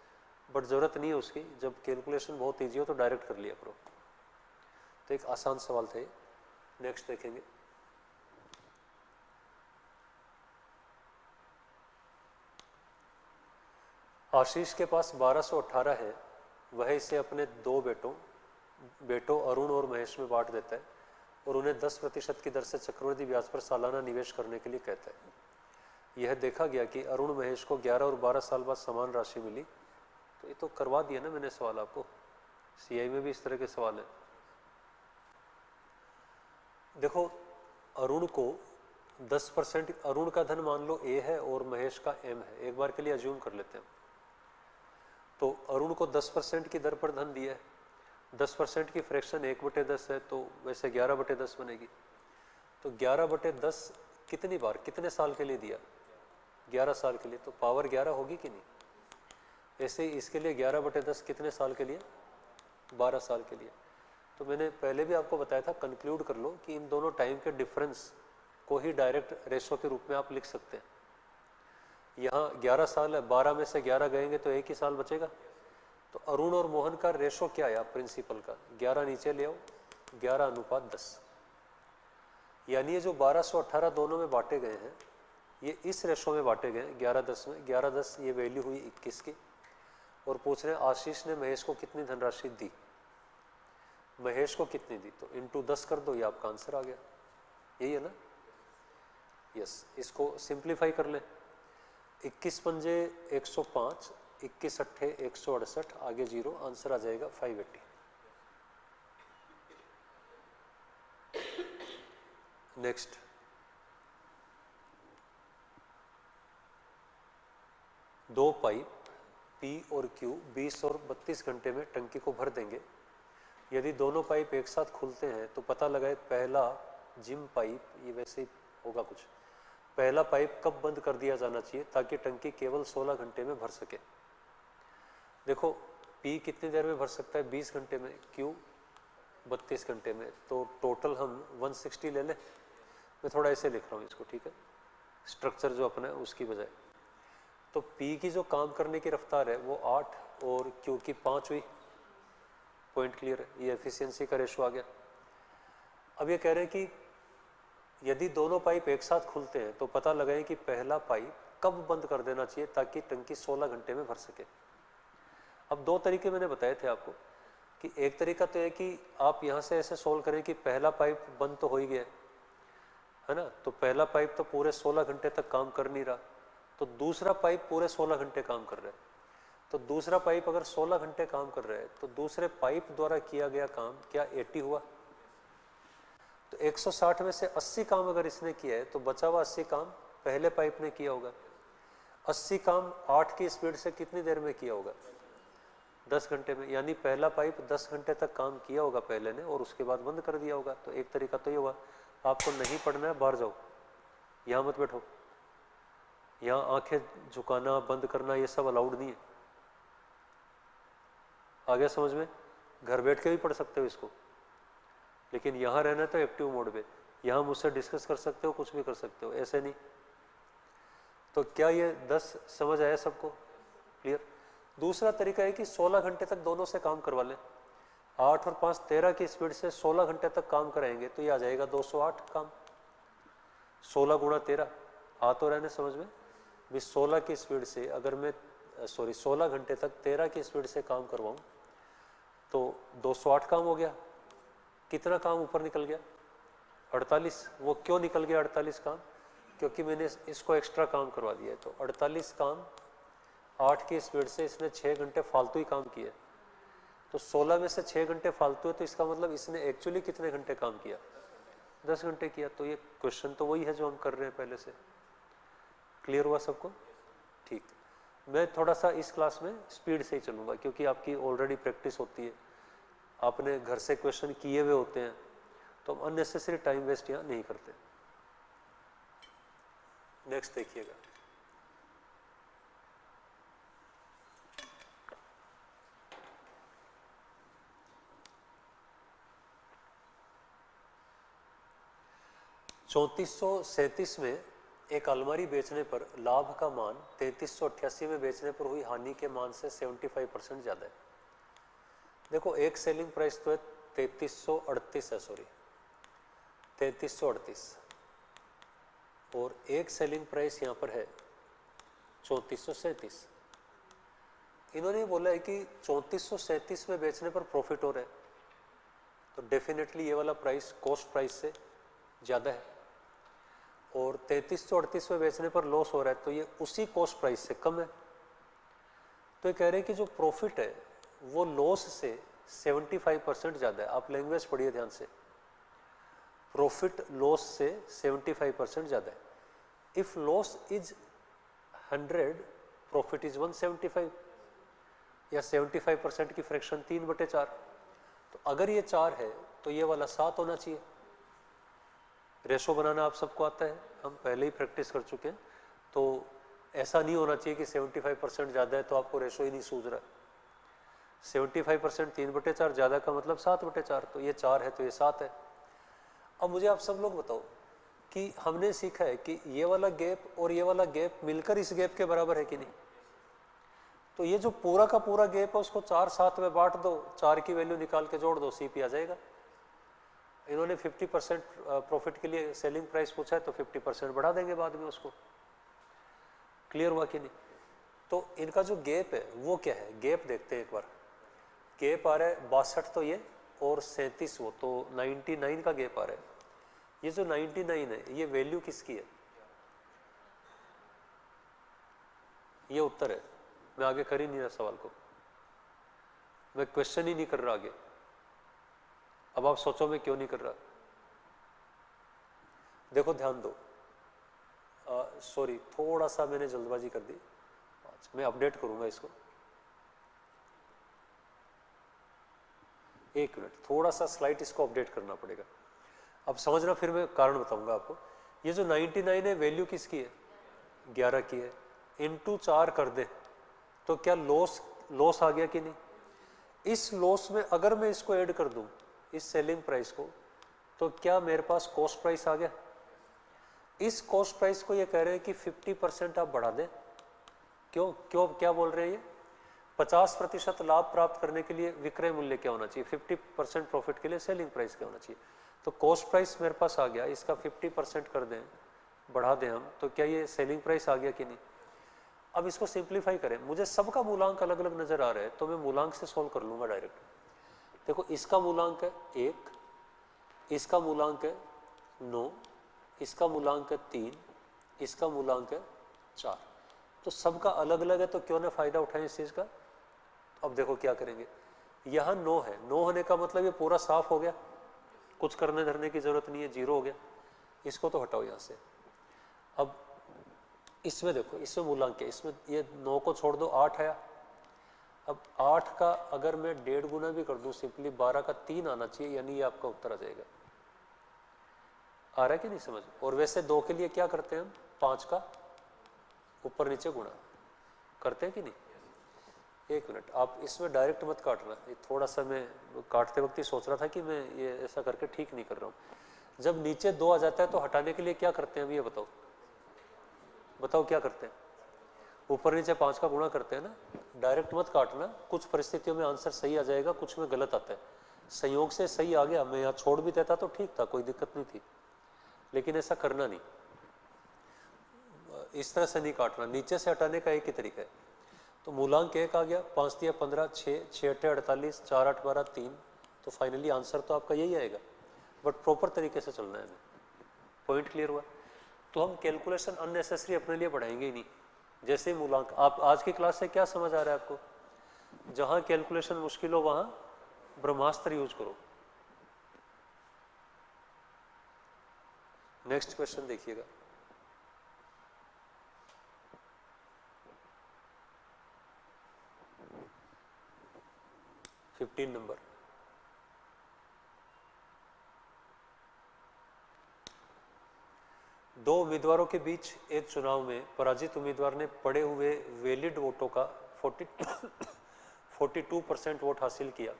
बट ज़रूरत नहीं है उसकी, जब कैलकुलेशन बहुत ईजी हो तो डायरेक्ट कर लिया करो। तो एक आसान सवाल थे। नेक्स्ट देखेंगे। आशीष के पास 1218 है, वह इसे अपने दो बेटों अरुण और महेश में बांट देता है और उन्हें 10% की दर से चक्रवृद्धि ब्याज पर सालाना निवेश करने के लिए कहता है। यह देखा गया कि अरुण महेश को 11 और 12 साल बाद समान राशि मिली। तो ये तो करवा दिया ना मैंने सवाल आपको, सीआई में भी इस तरह के सवाल है। देखो, अरुण को 10%, अरुण का धन मान लो ए है और महेश का एम है, एक बार के लिए अज्यूम कर लेते हैं। तो अरुण को 10% की दर पर धन दिया है, 10% की फ्रैक्शन 1/10 है, तो वैसे 11/10 बनेगी। तो 11/10 कितनी बार, कितने साल के लिए दिया? 11 साल के लिए, तो पावर 11 होगी कि नहीं? ऐसे ही इसके लिए 11/10 कितने साल के लिए? 12 साल के लिए। तो मैंने पहले भी आपको बताया था, कंक्लूड कर लो कि इन दोनों टाइम के डिफरेंस को ही डायरेक्ट रेशो के रूप में आप लिख सकते हैं। यहाँ 11 साल है, 12 में से 11 गएंगे तो एक ही साल बचेगा। तो अरुण और मोहन का रेशो क्या है? आप प्रिंसिपल का 11 नीचे ले आओ, 11:10। यानी ये जो 1218 दोनों में बांटे गए हैं, ये इस रेशो में बांटे गए हैं 11:10 में। 11:10 ये वैल्यू हुई 21 की। और पूछ रहे हैं आशीष ने महेश को कितनी धनराशि दी, महेश को कितनी दी, तो इंटू 10 कर दो, ये आपका आंसर आ गया। यही है ना? यस। इसको सिंप्लीफाई कर लें। 21 पंजे 105, 21 अट्ठे 168, आगे 0, आंसर आ जाएगा 580। नेक्स्ट, दो पाइप P और Q 20 और 32 घंटे में टंकी को भर देंगे। यदि दोनों पाइप एक साथ खुलते हैं तो पता लगाए पहला जिम पाइप, ये वैसे ही होगा कुछ, पहला पाइप कब बंद कर दिया जाना चाहिए ताकि टंकी केवल 16 घंटे में भर सके। देखो, P कितनी देर में भर सकता है? 20 घंटे में, Q 32 घंटे में, तो टोटल हम 160 ले लें। मैं थोड़ा ऐसे लिख रहा हूँ इसको, ठीक है, स्ट्रक्चर जो अपना है उसकी बजाय। तो P की जो काम करने की रफ्तार है वो 8 और Q की 5 हुई। पॉइंट क्लियर है? ये एफिशिएंसी का रेशो आ गया। अब ये कह रहे हैं कि यदि दोनों पाइप एक साथ खुलते हैं तो पता लगाएं कि पहला पाइप कब बंद कर देना चाहिए ताकि टंकी 16 घंटे में भर सके। अब दो तरीके मैंने बताए थे आपको, कि एक तरीका तो है कि आप यहाँ से ऐसे सोल्व करें कि पहला पाइप बंद तो हो ही गया है ना, तो पहला पाइप तो पूरे 16 घंटे तक काम कर नहीं रहा, तो दूसरा पाइप पूरे 16 घंटे काम कर रहा है। तो दूसरा पाइप अगर 16 घंटे काम कर रहा है तो दूसरे पाइप द्वारा किया गया काम क्या 80 हुआ? तो 160 में से 80 काम अगर इसने किया है तो बचा हुआ 80 काम पहले पाइप ने किया होगा। 80 काम 8 की स्पीड से कितनी देर में किया होगा? 10 घंटे में। यानी पहला पाइप 10 घंटे तक काम किया होगा पहले ने और उसके बाद बंद कर दिया होगा। तो एक तरीका तो ये हुआ। आपको नहीं पढ़ना है, बाहर जाओ, यहाँ मत बैठो, यहाँ आंखें झुकाना बंद करना ये सब अलाउड नहीं है। आ गया समझ में? घर बैठ के भी पढ़ सकते हो इसको, लेकिन यहाँ रहना तो एक्टिव मोड पे, यहाँ मुझसे डिस्कस कर सकते हो, कुछ भी कर सकते हो, ऐसे नहीं। तो क्या ये 10 समझ आया सबको? क्लियर? दूसरा तरीका है कि 16 घंटे तक दोनों से काम करवा लें। 8 और 5 13 की स्पीड से 16 घंटे तक काम कराएंगे तो ये आ जाएगा 208 काम। 16 गुणा 13 आ तो रहने समझ में भी। 16 की स्पीड से अगर मैं 16 घंटे तक 13 की स्पीड से काम करवाऊँ तो 208 काम हो गया। कितना काम ऊपर निकल गया? 48। वो क्यों निकल गया 48 काम? क्योंकि मैंने इसको एक्स्ट्रा काम करवा दिया है। तो 48 काम 8 की स्पीड से इसने 6 घंटे फालतू ही काम किया। तो 16 में से 6 घंटे फालतू है, तो इसका मतलब इसने एक्चुअली कितने घंटे काम किया? 10 घंटे किया। तो ये क्वेश्चन तो वही है जो हम कर रहे हैं पहले से। क्लियर हुआ सबको? ठीक। मैं थोड़ा सा इस क्लास में स्पीड से ही चलूँगा क्योंकि आपकी ऑलरेडी प्रैक्टिस होती है, आपने घर से क्वेश्चन किए हुए होते हैं, तो हम अननेसेसरी टाइम वेस्ट यहाँ नहीं करते। नेक्स्ट देखिएगा। चौंतीस में एक अलमारी बेचने पर लाभ का मान 3388 में बेचने पर हुई हानि के मान से 75% ज़्यादा है। देखो एक सेलिंग प्राइस तो है 3338 है, सॉरी 3338, और एक सेलिंग प्राइस यहाँ पर है 3437। इन्होंने बोला है कि 3437 में बेचने पर प्रॉफिट हो रहा है, तो डेफिनेटली ये वाला प्राइस कॉस्ट प्राइस से ज़्यादा है, और 3338 में बेचने पर लॉस हो रहा है, तो ये उसी कॉस्ट प्राइस से कम है। तो ये कह रहे हैं कि जो प्रॉफिट है वो लॉस से 75% ज़्यादा है। आप लैंग्वेज पढ़िए ध्यान से, प्रॉफिट लॉस से 75% ज़्यादा है। If loss is 100, profit is 175, या 75% की फ्रैक्शन 3/4। तो अगर ये 4 है तो ये वाला 7 होना चाहिए। रेशो बनाना आप सबको आता है, हम पहले ही प्रैक्टिस कर चुके हैं। तो ऐसा नहीं होना चाहिए कि 75% ज़्यादा है तो आपको रेशो ही नहीं सूझ रहा। 75% 3/4 ज़्यादा का मतलब 7/4, तो ये 4 है तो ये 7 है। अब मुझे आप सब लोग बताओ कि हमने सीखा है कि ये वाला गैप और ये वाला गैप मिलकर इस गैप के बराबर है कि नहीं। तो ये जो पूरा का पूरा गैप है उसको 4 7 में बांट दो, 4 की वैल्यू निकाल के जोड़ दो, सीपी आ जाएगा। इन्होंने 50% प्रॉफिट के लिए सेलिंग प्राइस पूछा है तो 50% बढ़ा देंगे बाद में उसको। क्लियर हुआ कि नहीं। तो इनका जो गैप है वो क्या है, गैप देखते हैं एक बार। गैप आ रहा है 62 तो ये, और 37 वो, तो 99 का गैप आ रहा है। ये जो 99 है ये वैल्यू किसकी है, ये उत्तर है। मैं आगे कर ही नहीं रहा सवाल को, मैं क्वेश्चन ही नहीं कर रहा आगे। अब आप सोचो मैं क्यों नहीं कर रहा। देखो ध्यान दो, सॉरी थोड़ा सा मैंने जल्दबाजी कर दी, मैं अपडेट करूंगा इसको। एक मिनट, थोड़ा सा स्लाइड इसको अपडेट करना पड़ेगा। अब समझना, फिर मैं कारण बताऊंगा आपको। ये जो 99 है वैल्यू किसकी है, 11 की है। इनटू 4 कर दे तो क्या लॉस आ गया कि नहीं। इस लॉस में अगर मैं इसको ऐड कर दूं, इस सेलिंग प्राइस को, तो क्या मेरे पास कॉस्ट प्राइस आ गया। इस कॉस्ट प्राइस को ये कह रहे हैं कि 50% आप बढ़ा दें। क्यों क्यों क्या बोल रहे हैं ये, 50% लाभ प्राप्त करने के लिए विक्रय मूल्य क्या होना चाहिए, 50% प्रॉफिट के लिए सेलिंग प्राइस क्या होना चाहिए। तो कॉस्ट प्राइस मेरे पास आ गया, इसका 50% कर दें, बढ़ा दें हम, तो क्या ये सेलिंग प्राइस आ गया कि नहीं। अब इसको सिंप्लीफाई करें, मुझे सबका मूलांक अलग अलग नजर आ रहा है तो मैं मूलांक से सोल्व कर लूंगा डायरेक्ट। देखो इसका मूलांक है 1, इसका मूलांक है 9, इसका मूलांक है 3, इसका मूलांक है 4। तो सबका अलग अलग है, तो क्यों ना फायदा उठाएं इस चीज का। अब देखो क्या करेंगे, यहाँ 9 है, 9 होने का मतलब ये पूरा साफ हो गया, कुछ करने धरने की जरूरत नहीं है, 0 हो गया। इसको तो हटाओ यहाँ से। अब इसमें देखो, इसमें मूलांक है, इसमें ये 9 को छोड़ दो, 8 आया। अब 8 का अगर मैं 1.5 गुना भी कर दूं सिंपली, 12 का 3 आना चाहिए, यानी ये आपका उत्तर आ जाएगा। आ रहा है कि नहीं समझ। और वैसे 2 के लिए क्या करते हैं हम, 5 का ऊपर नीचे गुणा करते हैं कि नहीं। एक मिनट, आप इसमें डायरेक्ट मत काटना, ये थोड़ा सा मैं काटते वक्त ही सोच रहा था कि मैं ये ऐसा करके ठीक नहीं कर रहा हूँ। जब नीचे 2 आ जाता है तो हटाने के लिए क्या करते हैं, अब ये बताओ, बताओ क्या करते हैं। ऊपर नीचे 5 का गुणा करते हैं ना, डायरेक्ट मत काटना। कुछ परिस्थितियों में आंसर सही आ जाएगा, कुछ में गलत आता है। संयोग से सही आ गया, मैं यहाँ छोड़ भी देता तो ठीक था, कोई दिक्कत नहीं थी, लेकिन ऐसा करना नहीं, इस तरह से नहीं काटना। नीचे से हटाने का एक ही तरीका है। तो मूलांक 1 आ गया, 5 दिया 15, 6 6 8 48, 4 8 12 3, तो फाइनली आंसर तो आपका यही आएगा, बट प्रॉपर तरीके से चलना है। पॉइंट क्लियर हुआ। तो हम कैलकुलेशन अननेसेसरी अपने लिए बढ़ाएंगे ही नहीं। जैसे ही मूलांक, आप आज की क्लास से क्या समझ आ रहा है आपको, जहां कैलकुलेशन मुश्किल हो वहां ब्रह्मास्त्र यूज करो। नेक्स्ट क्वेश्चन देखिएगा, फिफ्टीन नंबर। दो उम्मीदवारों के बीच एक चुनाव में पराजित उम्मीदवार ने पड़े हुए वैलिड वोटों का 42% वोट हासिल किया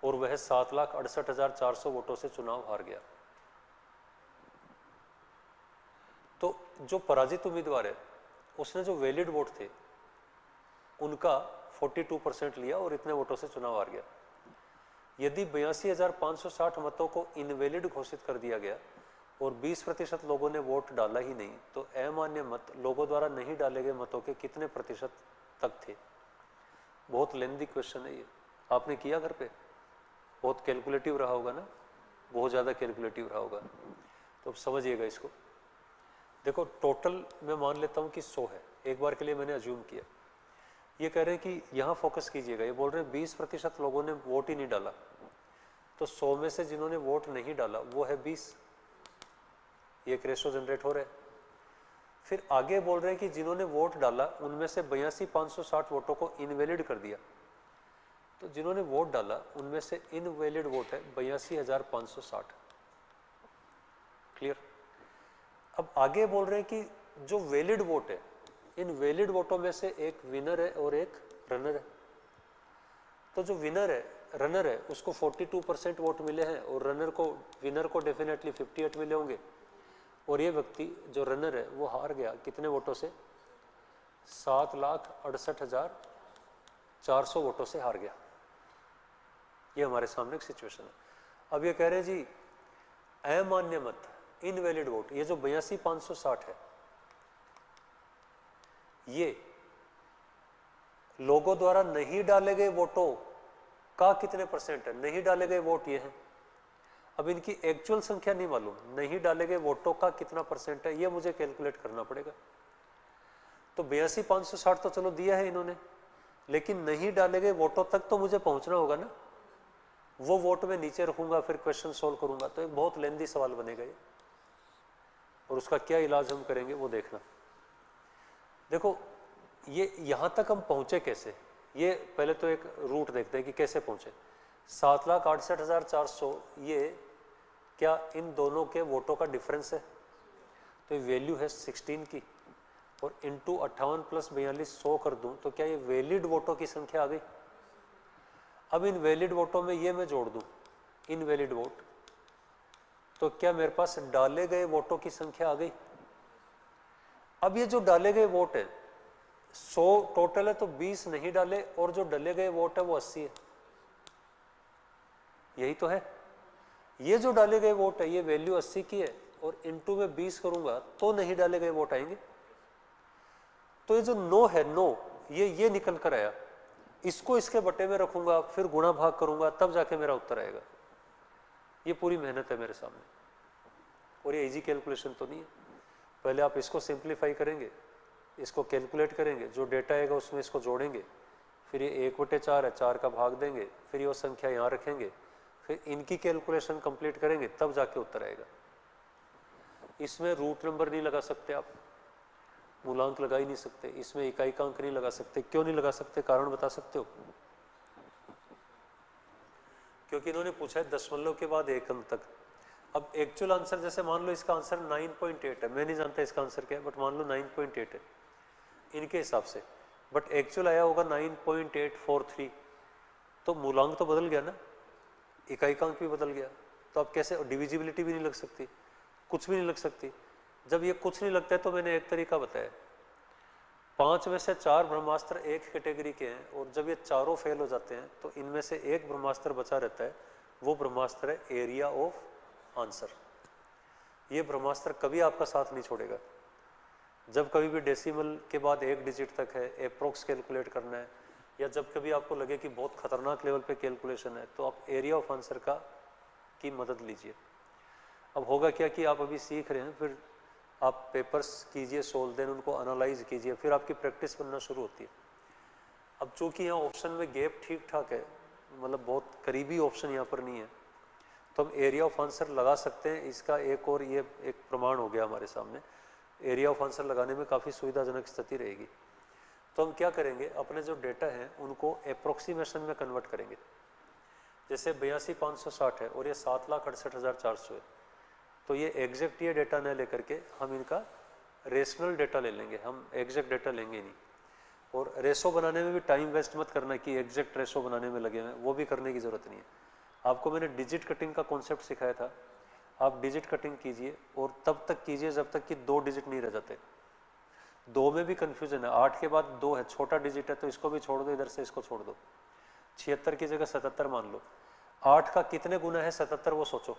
और वह 7,68,400 वोटों से चुनाव हार गया। तो जो पराजित उम्मीदवार है उसने जो वैलिड वोट थे उनका 42% लिया और इतने वोटों से चुनाव हार गया। यदि 82,560 मतों को इनवैलिड घोषित कर दिया गया और 20% लोगों ने वोट डाला ही नहीं, तो अमान्य मत लोगों द्वारा नहीं डाले गए मतों के कितने प्रतिशत तक थे? बहुत लेंथी क्वेश्चन है ये, आपने किया घर पे? बहुत कैलकुलेटिव रहा होगा ना, बहुत ज़्यादा कैलकुलेटिव रहा होगा। तो अब समझिएगा इसको। देखो टोटल मैं मान लेता हूँ कि 100 है, एक बार के लिए मैंने अज्यूम किया। ये कह रहे हैं कि यहाँ फोकस कीजिएगा, ये बोल रहे हैं 20% लोगों ने वोट ही नहीं डाला, तो 100 में से जिन्होंने वोट नहीं डाला वो है 20, ये एक रेशो जनरेट हो रहा है। फिर आगे बोल रहे हैं कि जिन्होंने वोट डाला उनमें से 82,560 वोटों को इनवैलिड कर दिया, तो जिन्होंने वोट डाला उनमें से इनवैलिड वोट है 82,560। क्लियर? अब आगे बोल रहे हैं कि जो वैलिड वोट है, इन वैलिड वोटों में से एक विनर है और एक रनर है। तो जो विनर है, रनर है, उसको 42% वोट मिले हैं और विनर को डेफिनेटली 58 मिले होंगे, और ये व्यक्ति जो रनर है वो हार गया कितने वोटों से? 7,68,400 वोटों से हार गया। ये हमारे सामने एक सिचुएशन है। अब ये कह रहे हैं जी अमान्य मत, इनवैलिड वोट, ये जो 82,560 है, ये लोगों द्वारा नहीं डाले गए वोटों का कितने परसेंट है? नहीं डाले गए वोट ये हैं। अब इनकी एक्चुअल संख्या नहीं मालूम, नहीं डाले गए वोटों का कितना परसेंट है ये मुझे कैलकुलेट करना पड़ेगा। तो 82,560 तो चलो दिया है इन्होंने, लेकिन नहीं डाले गए वोटों तक तो मुझे पहुंचना होगा ना। वो वोट मैं नीचे रखूंगा, फिर क्वेश्चन सोल्व करूंगा, तो एक बहुत लेंथी सवाल बनेगा ये, और उसका क्या इलाज हम करेंगे वो देखना। देखो ये यहां तक हम पहुंचे कैसे, ये पहले तो एक रूट देखते हैं कि कैसे पहुंचे। 7,68,400 ये क्या इन दोनों के वोटों का डिफरेंस है? तो ये वैल्यू है 16 की, और इंटू 58 + 42 100 कर दूं तो क्या ये वैलिड वोटों की संख्या आ गई? अब इन वैलिड वोटों में ये मैं जोड़ दूं इनवैलिड वोट, तो क्या मेरे पास डाले गए वोटों की संख्या आ गई? अब ये जो डाले गए वोट है 100 टोटल है, तो 20 नहीं डाले और जो डाले गए वोट है वो 80 है। यही तो है, ये जो डाले गए वोट है ये वैल्यू 80 की है, और इनटू में 20 करूंगा तो नहीं डाले गए वोट आएंगे। तो ये जो 9 है, 9 ये निकल कर आया, इसको इसके बटे में रखूंगा, फिर गुणा भाग करूंगा, तब जाके मेरा उत्तर आएगा। ये पूरी मेहनत है मेरे सामने, और ये इजी कैलकुलेशन तो नहीं है। पहले आप इसको सिंप्लीफाई करेंगे, इसको कैलकुलेट करेंगे, जो डेटा आएगा उसमें इसको जोड़ेंगे, फिर ये 1/4 है, 4 का भाग देंगे, फिर ये वो संख्या यहाँ रखेंगे, फिर इनकी कैलकुलेशन कंप्लीट करेंगे, तब जाके उत्तर आएगा। इसमें रूट नंबर नहीं लगा सकते आप, मूलांक लगा ही नहीं सकते, इसमें इकाइकांक नहीं लगा सकते। क्यों नहीं लगा सकते? कारण बता सकते हो? क्योंकि इन्होंने पूछा है दशमलव के बाद एक अंक तक। अब एक्चुअल आंसर, जैसे मान लो इसका आंसर 9.8 है, मैं नहीं जानता इसका आंसर क्या है, बट मान लो 9.8 है इनके हिसाब से, बट एक्चुअल आया होगा 9.843, तो मूलांक तो बदल गया ना, इकाइकांक भी बदल गया। तो अब कैसे? डिविजिबिलिटी भी नहीं लग सकती, कुछ भी नहीं लग सकती। जब ये कुछ नहीं लगता है तो मैंने एक तरीका बताया, 5 में से 4 ब्रह्मास्त्र एक कैटेगरी के हैं, और जब ये चारों फेल हो जाते हैं तो इनमें से एक ब्रह्मास्त्र बचा रहता है, वो ब्रह्मास्त्र है एरिया ऑफ आंसर। ये ब्रह्मास्त्र कभी आपका साथ नहीं छोड़ेगा। जब कभी भी डेसिमल के बाद एक डिजिट तक है, एप्रोक्स कैलकुलेट करना है, या जब कभी आपको लगे कि बहुत खतरनाक लेवल पे कैलकुलेशन है, तो आप एरिया ऑफ आंसर की मदद लीजिए। अब होगा क्या कि आप अभी सीख रहे हैं, फिर आप पेपर्स कीजिए सोल्व, देन उनको एनालाइज कीजिए, फिर आपकी प्रैक्टिस बनना शुरू होती है। अब चूंकि यहाँ ऑप्शन में गैप ठीक ठाक है, मतलब बहुत करीबी ऑप्शन यहाँ पर नहीं है, तो हम एरिया ऑफ आंसर लगा सकते हैं। इसका एक और ये एक प्रमाण हो गया हमारे सामने, एरिया ऑफ आंसर लगाने में काफ़ी सुविधाजनक स्थिति रहेगी। तो हम क्या करेंगे, अपने जो डेटा हैं उनको अप्रोक्सीमेशन में कन्वर्ट करेंगे। जैसे 82,560 है और ये 7,68,400 है, तो ये एग्जैक्ट ये डेटा न लेकर के हम इनका रेशनल डेटा ले लेंगे, हम एग्जैक्ट डेटा लेंगे नहीं। और रेशो बनाने में भी टाइम वेस्ट मत करना कि एग्जैक्ट रेशो बनाने में लगे हुए हैं, वो भी करने की ज़रूरत नहीं है। आपको मैंने डिजिट कटिंग का कॉन्सेप्ट सिखाया था, आप डिजिट कटिंग कीजिए और तब तक कीजिए जब तक कि 2 डिजिट नहीं रह जाते। 2 में भी कंफ्यूजन है, 8 के बाद 2 है, छोटा डिजिट है तो इसको भी छोड़ दो, इधर से इसको छोड़ दो। 76 की जगह 77 मान लो। 8 का कितने गुना है 77 वो सोचो।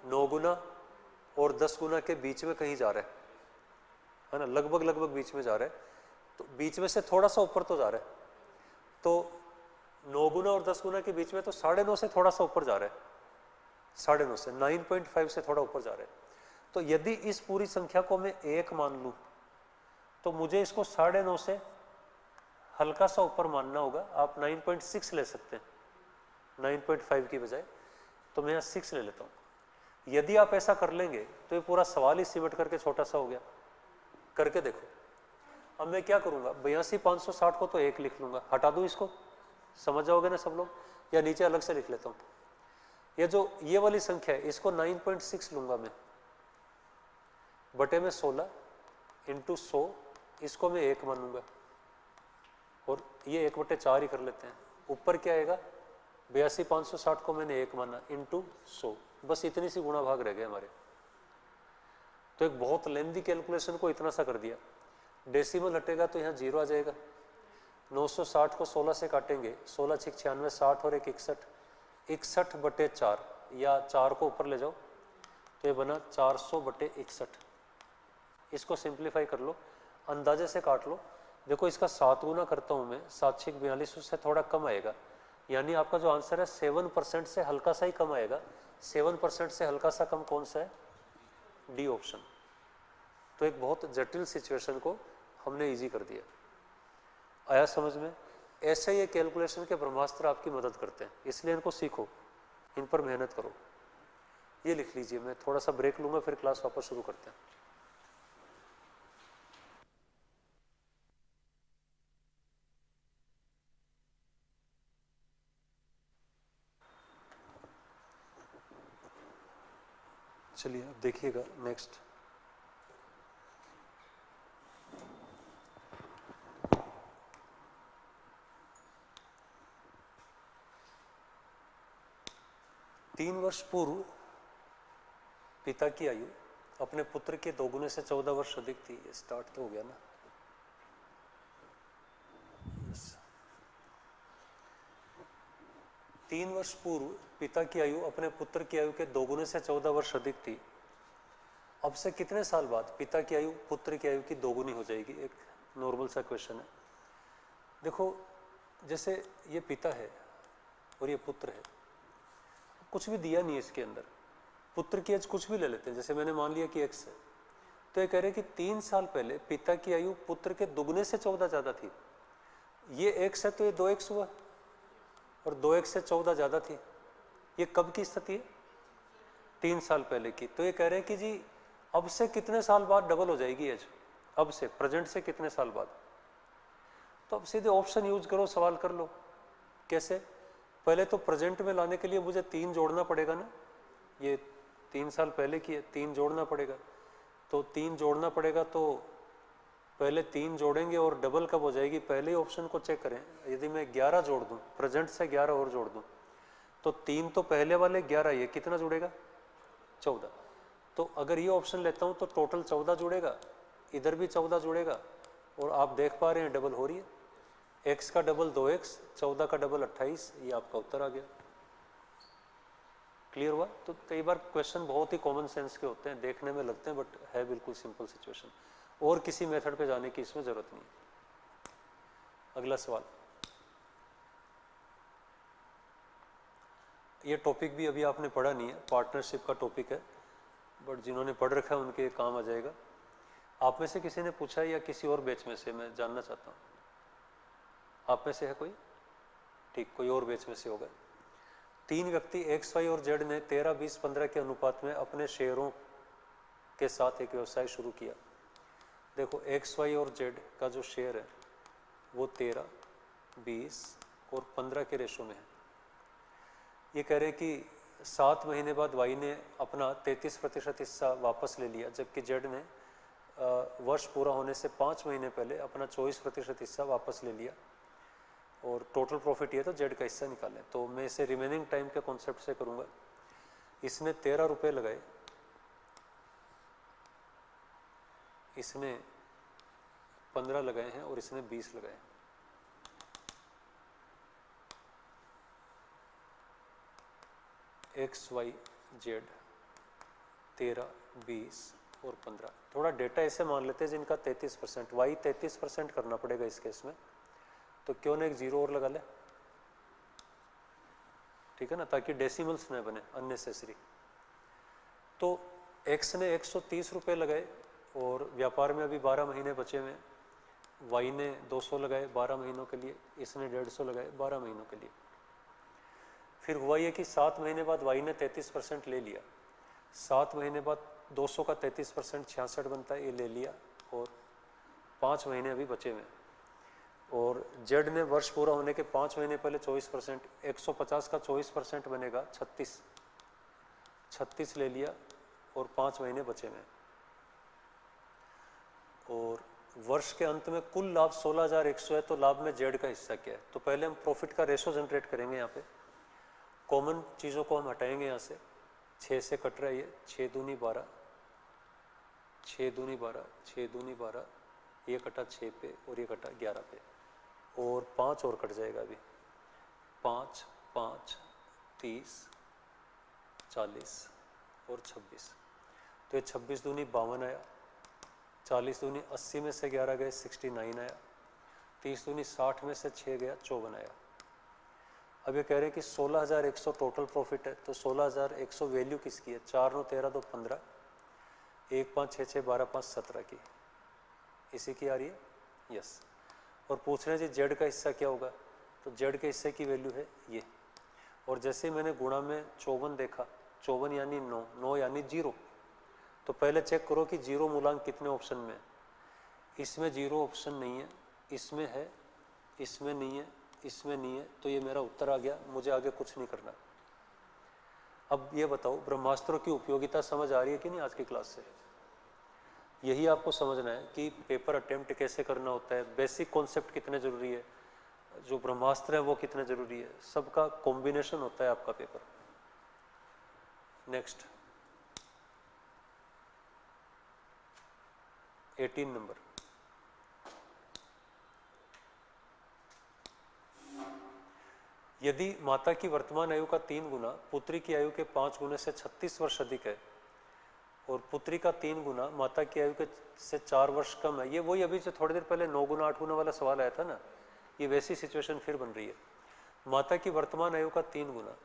9 गुना और 10 गुना के बीच में कहीं जा रहा है ना, लगभग लगभग बीच में जा रहा है, तो बीच में से थोड़ा सा ऊपर तो जा रहा है, तो 9 गुना और 10 गुना के बीच में तो 9.5 से थोड़ा सा ऊपर जा रहा है, 9.5 से 9.5 से थोड़ा ऊपर जा रहा है। तो यदि इस पूरी संख्या को मैं 1 मान लूं तो मुझे इसको 9.5 से हल्का सा ऊपर मानना होगा। आप 9.6 ले सकते हैं 9.5 की बजाय, तो मैं यहाँ 6 ले लेता हूँ। यदि आप ऐसा कर लेंगे तो ये पूरा सवाल ही सिमट करके छोटा सा हो गया। करके देखो। अब मैं क्या करूँगा, 82,560 को तो 1 लिख लूँगा, हटा दूँ इसको, समझ जाओगे ना सब लोग, या नीचे अलग से लिख लेता हूँ। ये जो ये वाली संख्या है इसको 9.6 लूँगा मैं, बटे में 16 इंटू 100, इसको मैं 1 मानूंगा, और ये 1/4 ही कर लेते हैं। ऊपर क्या आएगा, 82,560 को मैंने 1 माना इंटू 100, बस इतनी सी गुणा भाग रह गए हमारे। तो एक बहुत लेंदी कैलकुलेशन को इतना सा कर दिया। डेसिमल हटेगा तो यहाँ 0 आ जाएगा। 960 को 16 से काटेंगे, 16 6 96, 60 और 1 61, 61/4, या 4 को ऊपर ले जाओ तो ये बना 400/61। इसको सिंप्लीफाई कर लो, अंदाजे से काट लो। देखो इसका 7 गुना करता हूँ मैं, 7 6 42 से थोड़ा कम आएगा, यानी आपका जो आंसर है 7% से हल्का सा ही कम आएगा। 7% से हल्का सा कम कौन सा है, डी ऑप्शन। तो एक बहुत जटिल सिचुएशन को हमने इजी कर दिया। आया समझ में? ऐसे ये कैलकुलेशन के ब्रह्मास्त्र आपकी मदद करते हैं, इसलिए इनको सीखो, इन पर मेहनत करो। ये लिख लीजिए, मैं थोड़ा सा ब्रेक लूंगा, फिर क्लास वापस शुरू करते हैं। चलिए अब देखिएगा नेक्स्ट। तीन वर्ष पूर्व पिता की आयु अपने पुत्र के 2 गुने से 14 वर्ष अधिक थी। ये स्टार्ट तो हो गया ना। yes. 3 वर्ष पूर्व पिता की आयु अपने पुत्र की आयु के 2 गुने से 14 वर्ष अधिक थी। अब से कितने साल बाद पिता की आयु पुत्र की आयु की 2 गुनी हो जाएगी? एक नॉर्मल सा क्वेश्चन है। देखो जैसे ये पिता है और ये पुत्र है, कुछ भी दिया नहीं है इसके अंदर, पुत्र की एज कुछ भी ले लेते हैं, जैसे मैंने मान लिया कि x है, तो ये कह रहे हैं कि 3 साल पहले पिता की आयु पुत्र के दुगने से 14 ज्यादा थी। ये x है तो ये 2x हुआ, और 2x से 14 ज्यादा थी। ये कब की स्थिति है? 3 साल पहले की। तो ये कह रहे हैं कि जी अब से कितने साल बाद डबल हो जाएगी एज, अब से प्रेजेंट से कितने साल बाद। तो अब सीधे ऑप्शन यूज करो, सवाल कर लो। कैसे? पहले तो प्रेजेंट में लाने के लिए मुझे 3 जोड़ना पड़ेगा ना, ये 3 साल पहले की है, 3 जोड़ना पड़ेगा। तो 3 जोड़ना पड़ेगा, तो पहले 3 जोड़ेंगे और डबल कब हो जाएगी, पहले ही ऑप्शन को चेक करें। यदि मैं 11 जोड़ दूं, प्रेजेंट से 11 और जोड़ दूं, तो 3 तो पहले वाले, 11 ये, कितना जुड़ेगा? 14। तो अगर ये ऑप्शन लेता हूं तो टोटल 14 जुड़ेगा, इधर भी 14 जुड़ेगा, और आप देख पा रहे हैं डबल हो रही है। x का डबल 2x, 14 का डबल 28, ये आपका उत्तर आ गया। क्लियर हुआ? तो कई बार क्वेश्चन बहुत ही कॉमन सेंस के होते हैं, देखने में लगते हैं, बट है बिल्कुल सिंपल सिचुएशन, और किसी मेथड पे जाने की इसमें जरूरत नहीं। अगला सवाल। ये टॉपिक भी अभी आपने पढ़ा नहीं है, पार्टनरशिप का टॉपिक है, बट जिन्होंने पढ़ रखा है उनके काम आ जाएगा। आप में से किसी ने पूछा या किसी और बैच में से, मैं जानना चाहता हूँ। आप में से है कोई? ठीक, कोई और बैच में से होगा। 3 व्यक्ति x, y और z ने 13, 20, 15 के अनुपात में अपने शेयरों के साथ एक व्यवसाय शुरू किया। देखो x, y और z का जो शेयर है वो 13, 20 और 15 के रेशो में है। ये कह रहे हैं कि 7 महीने बाद y ने अपना 33% हिस्सा वापस ले लिया, जबकि z ने वर्ष पूरा होने से 5 महीने पहले अपना 24% हिस्सा वापस ले लिया। और टोटल प्रॉफिट ये तो जेड का हिस्सा निकालें। तो मैं इसे रिमेनिंग टाइम के कॉन्सेप्ट से करूँगा। इसने 13 रुपये लगाए, इसने 15 लगाए हैं और इसने 20 लगाए। एक्स वाई जेड 13, 20 और 15। थोड़ा डेटा ऐसे मान लेते हैं जिनका 33%, वाई 33% करना पड़ेगा इस केस में, तो क्यों ना एक जीरो और लगा ले, ठीक है ना, ताकि डेसिमल्स न बने अननेसेसरी। तो एक्स ने 130 रुपये लगाए और व्यापार में अभी 12 महीने बचे हुए हैं। वाई ने 200 लगाए 12 महीनों के लिए, इसने 150 लगाए 12 महीनों के लिए। फिर हुआ ये कि 7 महीने बाद वाई ने 33% ले लिया, 7 महीने बाद 200 का 33% 66 बनता है, ये ले लिया, और 5 महीने अभी बचे हुए हैं। और जेड ने वर्ष पूरा होने के 5 महीने पहले 24%, 150 का 24% बनेगा 36 ले लिया और 5 महीने बचे हुए हैं। और वर्ष के अंत में कुल लाभ 16,100 है, तो लाभ में जेड का हिस्सा क्या है? तो पहले हम प्रॉफिट का रेशो जनरेट करेंगे। यहाँ पे कॉमन चीज़ों को हम हटाएंगे यहाँ से, 6 से कट रहा है ये, 6 दूनी 12, 6 दूनी 12, 6 दूनी 12, ये कटा 6 पे और ये कटा 11 पे, और 5 और कट जाएगा अभी, 5, 5, 30, 40 और 26, तो ये 26 दूनी 52 आया, 40 दूनी 80 में से 11 गए 69 आया, 30 दूनी 60 में से 6 गया 54 आया। अब ये कह रहे हैं कि 16,100 टोटल प्रॉफिट है, तो 16,100 वैल्यू किसकी है? 4 9 13 2 15, 1 5 6 6 12 5 17 की, इसी की आ रही है, यस। और पूछ रहे हैं जी जेड का हिस्सा क्या होगा? तो जेड के हिस्से की वैल्यू है ये। और जैसे मैंने गुणा में 54 देखा, 54 यानी 9, 9 यानी 0, तो पहले चेक करो कि 0 मूलांक कितने ऑप्शन में है। इसमें 0 ऑप्शन नहीं है, इसमें है, इसमें नहीं है, इसमें नहीं है, तो ये मेरा उत्तर आ गया, मुझे आगे कुछ नहीं करना। अब ये बताओ ब्रह्मास्त्रों की उपयोगिता समझ आ रही है कि नहीं आज की क्लास से? यही आपको समझना है कि पेपर अटेम्प्ट कैसे करना होता है, बेसिक कॉन्सेप्ट कितने जरूरी है, जो ब्रह्मास्त्र है वो कितने जरूरी है, सबका कॉम्बिनेशन होता है आपका पेपर। नेक्स्ट 18 नंबर, यदि माता की वर्तमान आयु का 3 गुना पुत्री की आयु के 5 गुने से 36 वर्ष अधिक है और पुत्री का 3 गुना माता की आयु के से 4 वर्ष कम है, ये वही अभी जो थोड़ी देर पहले 9 गुना 8 गुना वाला सवाल आया था ना, ये वैसी सिचुएशन फिर बन रही है। माता की वर्तमान आयु का 3 गुना,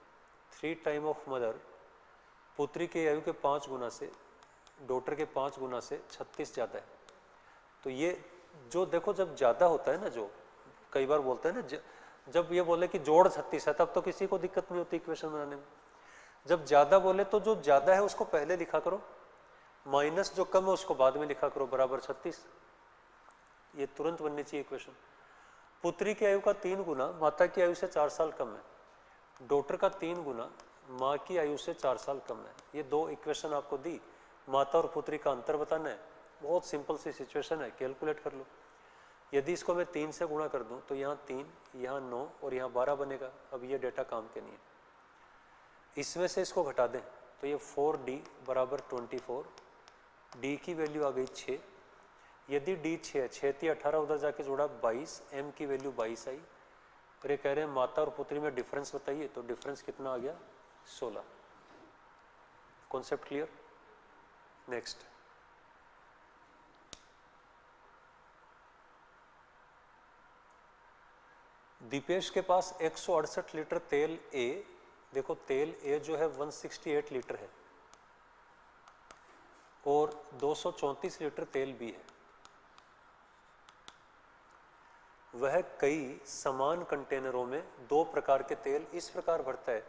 3 टाइम ऑफ मदर, पुत्री की आयु के 5 गुना से, डॉटर के 5 गुना से 36 ज़्यादा है। तो ये जो देखो जब ज़्यादा होता है ना, जो कई बार बोलते हैं ना, जब ये बोले कि जोड़ 36 है तब तो किसी को दिक्कत नहीं होती इक्वेशन बनाने में। जब ज़्यादा बोले तो जो ज़्यादा है उसको पहले लिखा करो, माइनस जो कम है उसको बाद में लिखा करो, बराबर 36, ये तुरंत बननी चाहिए इक्वेशन। पुत्री की आयु का 3 गुना माता की आयु से 4 साल कम है, डॉटर का 3 गुना माँ की आयु से 4 साल कम है। ये दो इक्वेशन आपको दी, माता और पुत्री का अंतर बताना है, बहुत सिंपल सी सिचुएशन है, कैलकुलेट कर लो। यदि इसको मैं 3 से गुणा कर दूं तो यहाँ 3, यहाँ 9 और यहाँ 12 बनेगा। अब ये डेटा काम के नहीं है, इसमें से इसको घटा दें तो ये 4d बराबर 24, d की वैल्यू आ गई 6। यदि d 6, 6 थी 18 उधर जाके जोड़ा 22, m की वैल्यू 22 आई। और ये कह रहे हैं माता और पुत्री में डिफरेंस बताइए, तो डिफरेंस कितना आ गया? 16। Concept clear? नेक्स्ट दीपेश के पास 168 लीटर तेल ए, देखो तेल ए जो है 168 लीटर है और 234 लीटर तेल बी है। वह कई समान कंटेनरों में 2 प्रकार के तेल इस प्रकार भरता है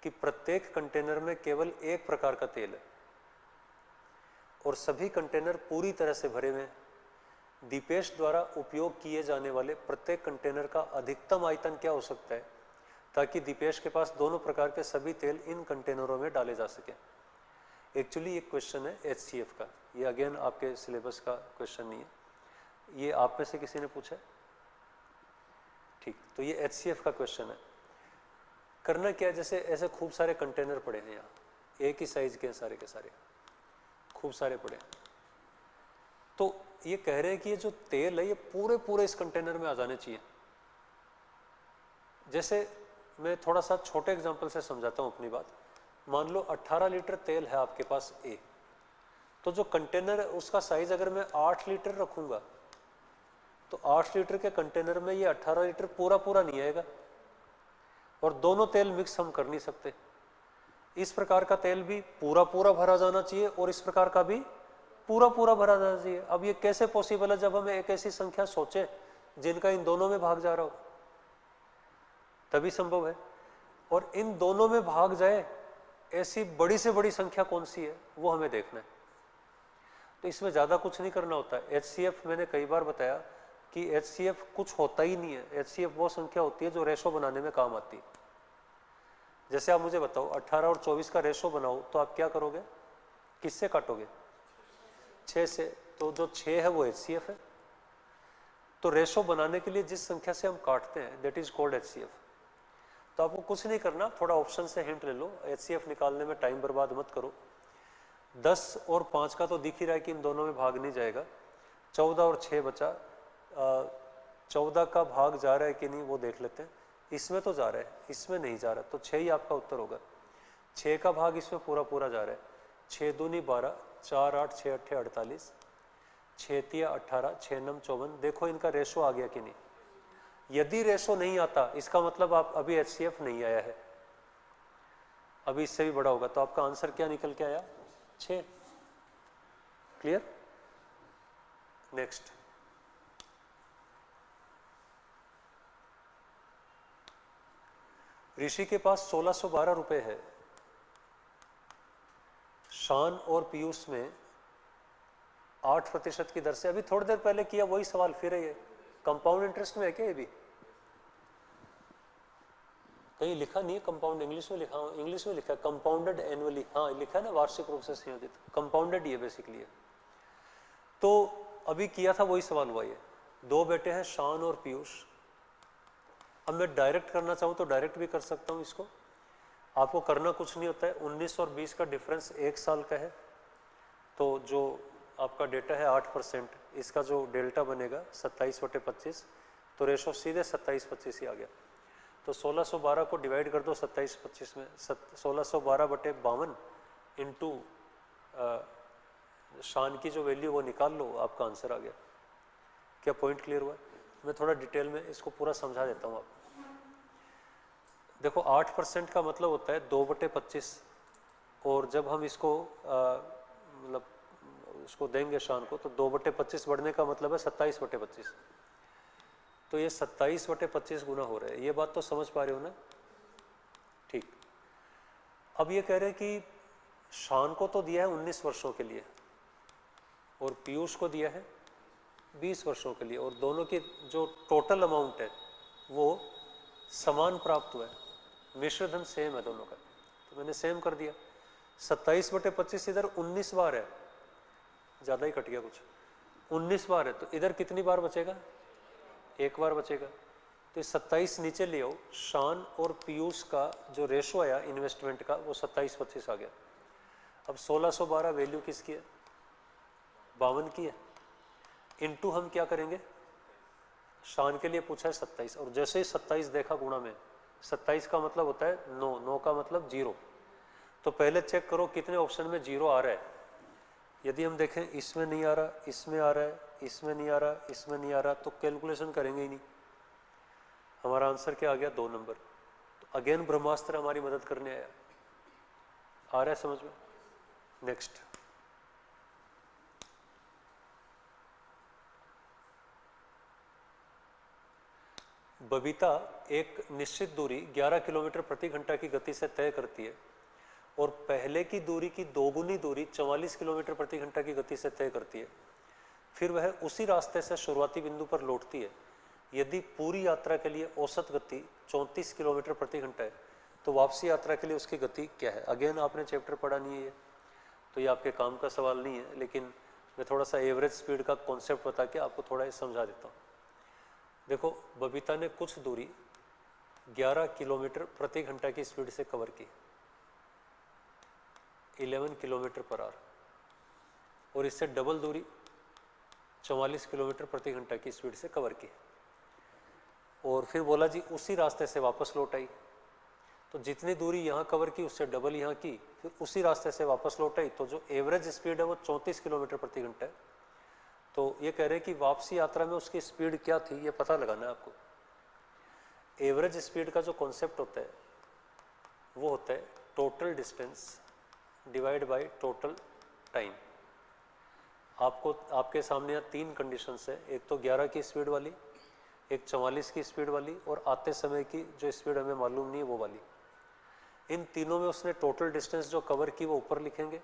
कि प्रत्येक कंटेनर में केवल एक प्रकार का तेल है और सभी कंटेनर पूरी तरह से भरे हुए हैं। दीपेश द्वारा उपयोग किए जाने वाले प्रत्येक कंटेनर का अधिकतम आयतन क्या हो सकता है ताकि दीपेश के पास दोनों प्रकार के सभी तेल इन कंटेनरों में डाले जा सके। एक्चुअली ये क्वेश्चन है HCF का, ये अगेन आपके सिलेबस का क्वेश्चन नहीं है, ये आप में से किसी ने पूछा है, ठीक, तो ये HCF का क्वेश्चन है। करना क्या है, जैसे ऐसे खूब सारे कंटेनर पड़े हैं यहाँ, एक ही साइज के सारे के सारे, खूब सारे पड़े हैं, तो ये कह रहे हैं कि ये जो तेल है ये पूरे पूरे इस कंटेनर में आ जाने चाहिए। जैसे मैं थोड़ा सा छोटे एग्जांपल से समझाता हूँ अपनी बात। मान लो 18 लीटर तेल है आपके पास ए, तो जो कंटेनर है उसका साइज अगर मैं 8 लीटर रखूंगा तो 8 लीटर के कंटेनर में ये 18 लीटर पूरा पूरा नहीं आएगा, और दोनों तेल मिक्स हम कर नहीं सकते। इस प्रकार का तेल भी पूरा पूरा भरा जाना चाहिए और इस प्रकार का भी पूरा पूरा भरा जाना चाहिए। अब ये कैसे पॉसिबल है जब हम एक ऐसी संख्या सोचें जिनका इन दोनों में भाग जा रहा हो, तभी संभव है। और इन दोनों में भाग जाए ऐसी बड़ी से बड़ी संख्या कौन सी है वो हमें देखना है। तो इसमें ज़्यादा कुछ नहीं करना होता है। HCF मैंने कई बार बताया कि HCF कुछ होता ही नहीं है। HCF वो संख्या होती है जो रेशो बनाने में काम आती है। जैसे आप मुझे बताओ 18 और 24 का रेशो बनाओ तो आप क्या करोगे, किससे काटोगे, 6 से। तो जो 6 है वो HCF है। तो रेशो बनाने के लिए जिस संख्या से हम काटते हैं दैट इज कॉल्ड HCF। तो आपको कुछ नहीं करना, थोड़ा ऑप्शन से हिंट ले लो, HCF निकालने में टाइम बर्बाद मत करो। 10 और 5 का तो दिख ही रहा है कि इन दोनों में भाग नहीं जाएगा। 14 और 6 बचा, 14 का भाग जा रहा है कि नहीं वो देख लेते हैं। इसमें तो जा रहा है, इसमें नहीं जा रहा, तो 6 ही आपका उत्तर होगा। 6 का भाग इसमें पूरा पूरा जा रहा है। 6 दूनी 12, 4 8 6 8 48, 6 तिया 18, 6 नम 54। देखो इनका रेशो आ गया कि नहीं। यदि रेशो नहीं आता इसका मतलब आप अभी HCF नहीं आया है, अभी इससे भी बड़ा होगा। तो आपका आंसर क्या निकल के आया, 6। क्लियर। नेक्स्ट, ऋषि के पास 1612 रुपए है। शान और पीयूष में 8% की दर से, अभी थोड़ी देर पहले किया वही सवाल फिर है ये। कंपाउंड इंटरेस्ट में है क्या ये भी, कहीं लिखा नहीं है कंपाउंड, इंग्लिश में लिखा, इंग्लिश में लिखा है कंपाउंडेड एनुअली, हाँ लिखा है ना, वार्षिक रूप से संयोजित, कंपाउंडेड ये बेसिकली है। तो अभी किया था वही सवाल हुआ ये। 2 बेटे हैं शान और पीयूष। अब मैं डायरेक्ट करना चाहूँ तो डायरेक्ट भी कर सकता हूँ इसको। आपको करना कुछ नहीं होता है, 19 और 20 का डिफरेंस 1 साल का है, तो जो आपका डेटा है 8%, इसका जो डेल्टा बनेगा 27/25, तो रेशो सीधे 27/25 ही आ गया। तो 1612 को डिवाइड कर दो 27/25 में, 1612/52 इंटू शान की जो वैल्यू वो निकाल लो, आपका आंसर आ गया। क्या पॉइंट क्लियर हुआ? मैं थोड़ा डिटेल में इसको पूरा समझा देता हूँ आपको। देखो 8% का मतलब होता है 2/25, और जब हम इसको मतलब उसको देंगे शान को, तो 2/25 बढ़ने का मतलब है 27/25। तो ये 27/25 गुना हो रहा है। ये बात तो समझ पा रहे हो ना? ठीक। अब ये कह रहे हैं कि शान को तो दिया है 19 वर्षों के लिए और पीयूष को दिया है 20 वर्षों के लिए, और दोनों की जो टोटल अमाउंट है वो समान प्राप्त हुआ है, मिश्र धन सेम है दोनों का। तो मैंने सेम कर दिया। 27/25 इधर 19 बार है, ज़्यादा ही कट गया कुछ, 19 बार है, तो इधर कितनी बार बचेगा, 1 बार बचेगा। तो 27 नीचे ले आओ, शान और पीयूष का जो रेशो आया इन्वेस्टमेंट का वो 27/25 आ गया। अब 1612 वैल्यू किसकी है, 52 की है। इनटू हम क्या करेंगे, शान के लिए पूछा है 27, और जैसे ही 27 देखा गुणा में, 27 का मतलब होता है 9, 9 का मतलब 0। तो पहले चेक करो कितने ऑप्शन में 0 आ रहा है। यदि हम देखें इसमें नहीं आ रहा, इसमें आ रहा है, इसमें नहीं आ रहा, इसमें नहीं आ रहा, तो कैलकुलेशन करेंगे ही नहीं। हमारा आंसर क्या आ गया, 2 नंबर। तो अगेन ब्रह्मास्त्र हमारी मदद करने आया। आ रहा है समझ में? नेक्स्ट, बबीता एक निश्चित दूरी 11 किलोमीटर प्रति घंटा की गति से तय करती है और पहले की दूरी की दोगुनी दूरी 44 किलोमीटर प्रति घंटा की गति से तय करती है। फिर वह उसी रास्ते से शुरुआती बिंदु पर लौटती है। यदि पूरी यात्रा के लिए औसत गति 34 किलोमीटर प्रति घंटा है तो वापसी यात्रा के लिए उसकी गति क्या है? अगेन आपने चैप्टर पढ़ा नहीं है ये, तो ये आपके काम का सवाल नहीं है, लेकिन मैं थोड़ा सा एवरेज स्पीड का कॉन्सेप्ट बता के आपको थोड़ा समझा देता हूँ। देखो बबीता ने कुछ दूरी 11 किलोमीटर प्रति घंटा की स्पीड से कवर की, 11 किलोमीटर पर आवर, और इससे डबल दूरी 44 किलोमीटर प्रति घंटा की स्पीड से कवर की। और फिर बोला जी उसी रास्ते से वापस लौट आई, तो जितनी दूरी यहाँ कवर की उससे डबल यहाँ की, फिर उसी रास्ते से वापस लौट आई, तो जो एवरेज स्पीड है वो 34 किलोमीटर प्रति घंटा है। तो ये कह रहे हैं कि वापसी यात्रा में उसकी स्पीड क्या थी, ये पता लगाना है आपको। एवरेज स्पीड का जो कॉन्सेप्ट होता है वो होता है total distance divide by total time. आपको आपके सामने यहाँ 3 कंडीशंस है, एक तो 11 की स्पीड वाली, एक 44 की स्पीड वाली, और आते समय की जो स्पीड हमें मालूम नहीं है वो वाली। इन तीनों में उसने टोटल डिस्टेंस जो कवर की वो ऊपर लिखेंगे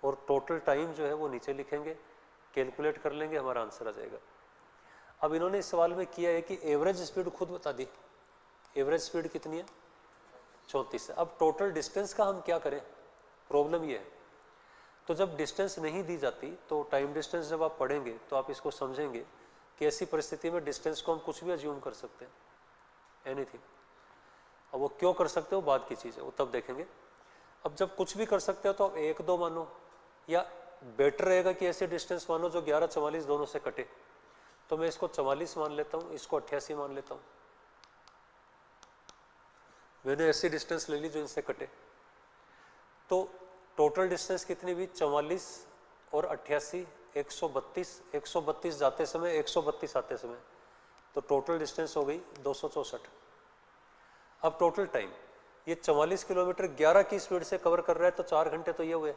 और टोटल टाइम जो है वो नीचे लिखेंगे, कैलकुलेट कर लेंगे, हमारा आंसर आ जाएगा। अब इन्होंने इस सवाल में किया है कि एवरेज स्पीड खुद बता दी, एवरेज स्पीड कितनी है 34 है। अब टोटल डिस्टेंस का हम क्या करें, प्रॉब्लम ये है। तो जब डिस्टेंस नहीं दी जाती तो टाइम डिस्टेंस जब आप पढ़ेंगे तो आप इसको समझेंगे कि ऐसी परिस्थिति में डिस्टेंस को हम कुछ भी अज्यूम कर सकते हैं, एनीथिंग। अब वो क्यों कर सकते हो बाद की चीज़ है, वो तब देखेंगे। अब जब कुछ भी कर सकते हो तो आप 1-2 मानो, या बेटर रहेगा कि ऐसे डिस्टेंस मानो जो 11-44 दोनों से कटे। तो मैं इसको 44 मान लेता हूँ, इसको 88 मान लेता हूँ। मैंने ऐसी डिस्टेंस ले ली जो इनसे कटे। तो टोटल डिस्टेंस कितनी हुई 44 और 88, 132, 132 जाते समय, 132 आते समय, तो टोटल डिस्टेंस हो गई 264। अब टोटल टाइम, ये 44 किलोमीटर 11 की स्पीड से कवर कर रहा है तो 4 घंटे तो ये हुए,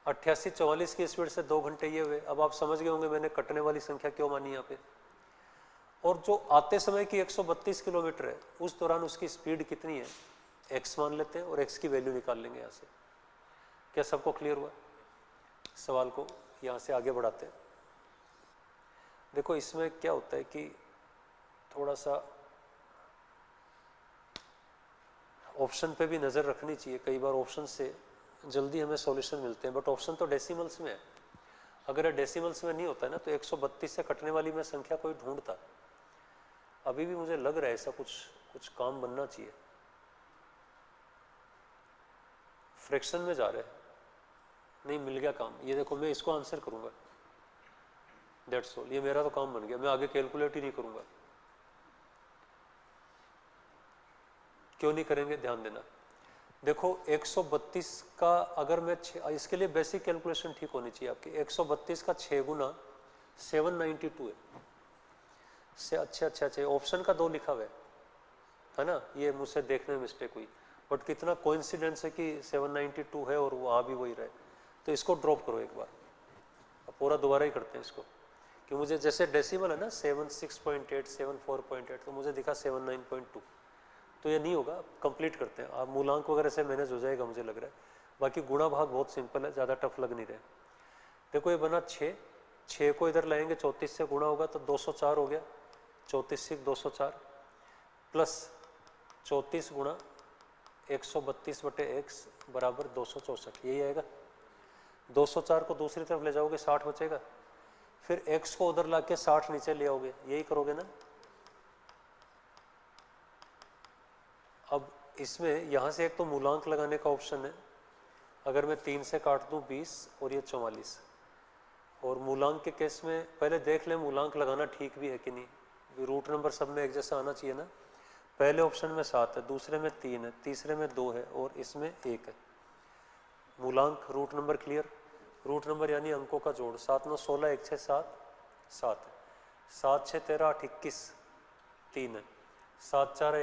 88 44 की स्पीड से 2 घंटे ये हुए। अब आप समझ गए होंगे मैंने कटने वाली संख्या क्यों मानी यहाँ पे। और जो आते समय की 132 किलोमीटर है उस दौरान उसकी स्पीड कितनी है, x मान लेते हैं और x की वैल्यू निकाल लेंगे यहाँ से। क्या सबको क्लियर हुआ? सवाल को यहाँ से आगे बढ़ाते हैं। देखो इसमें क्या होता है कि थोड़ा सा ऑप्शन पे भी नज़र रखनी चाहिए। कई बार ऑप्शन से जल्दी हमें सॉल्यूशन मिलते हैं, बट ऑप्शन तो डेसिमल्स में है। अगर डेसिमल्स में नहीं होता है ना तो 132 से कटने वाली मैं संख्या कोई ढूंढता। अभी भी मुझे लग रहा है ऐसा कुछ काम बनना चाहिए। फ्रैक्शन में जा रहे हैं, नहीं मिल गया काम। ये देखो मैं इसको आंसर करूंगा, दैट्स ऑल। ये मेरा तो काम बन गया, मैं आगे कैलकुलेट ही नहीं करूंगा। क्यों नहीं करेंगे, ध्यान देना। देखो 132 का अगर मैं इसके लिए बेसिक कैलकुलेशन ठीक होनी चाहिए आपकी। 132 का 6 गुना 792 है। अच्छा ऑप्शन का 2 लिखा हुआ है ना, ये मुझसे देखने में मिस्टेक हुई। बट कितना कोइंसिडेंस है कि 792 है और वो आ भी वही रहे। तो इसको ड्रॉप करो एक बार, अब पूरा दोबारा ही करते हैं इसको। कि मुझे जैसे डेसिमल है ना 76.8 74.8, तो मुझे दिखा 79.2, तो ये नहीं होगा। कंप्लीट करते हैं, आप मूलांक वगैरह से मैनेज हो जाएगा मुझे लग रहा है। बाकी गुणा भाग बहुत सिंपल है, ज़्यादा टफ लग नहीं रहे। देखो ये बना 6 को इधर लाएंगे 34 से गुणा होगा तो 204 हो गया। 34 से 204 प्लस 34 गुणा 132/x बराबर 264, यही आएगा। 204 को दूसरी तरफ ले जाओगे 60 बचेगा, फिर x को उधर ला के 60 नीचे ले आओगे, यही करोगे ना। अब इसमें यहाँ से एक तो मूलांक लगाने का ऑप्शन है। अगर मैं 3 से काट दूँ 20 और ये 44, और मूलांक के केस में पहले देख लें मूलांक लगाना ठीक भी है कि नहीं। रूट नंबर सब में एक जैसा आना चाहिए ना। पहले ऑप्शन में 7 है, दूसरे में 3 है, तीसरे में 2 है और इसमें 1 है। मूलांक root number clear. Root number यानी अंकों का जोड़। 7 9 16, 1 6 7 7 है। 7 6 13 8 21 3 है। 7 4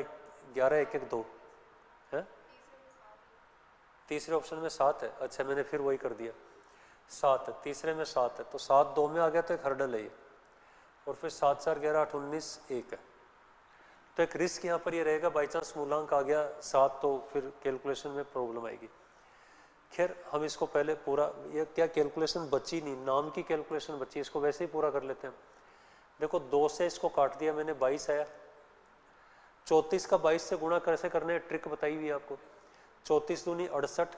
11 1 1 2 है। तीसरे ऑप्शन में 7 है। अच्छा मैंने फिर वही कर दिया, 7 है, तीसरे में 7 है, तो 7 2 में आ गया तो एक हर्डल है ये। और फिर 7 4 11 8 19 1 है। तो एक रिस्क यहाँ पर ये रहेगा, बाई चांस मूलांक आ गया 7 तो फिर कैलकुलेशन में प्रॉब्लम आएगी। खैर हम इसको पहले पूरा, ये क्या कैलकुलेशन बची नहीं, नाम की कैलकुलेशन बची, इसको वैसे ही पूरा कर लेते हैं। देखो 2 से इसको काट दिया मैंने, 22 आया। 34 का 22 से गुणा कैसे करने हैं, ट्रिक बताई हुई है आपको। 34 दूनी 68,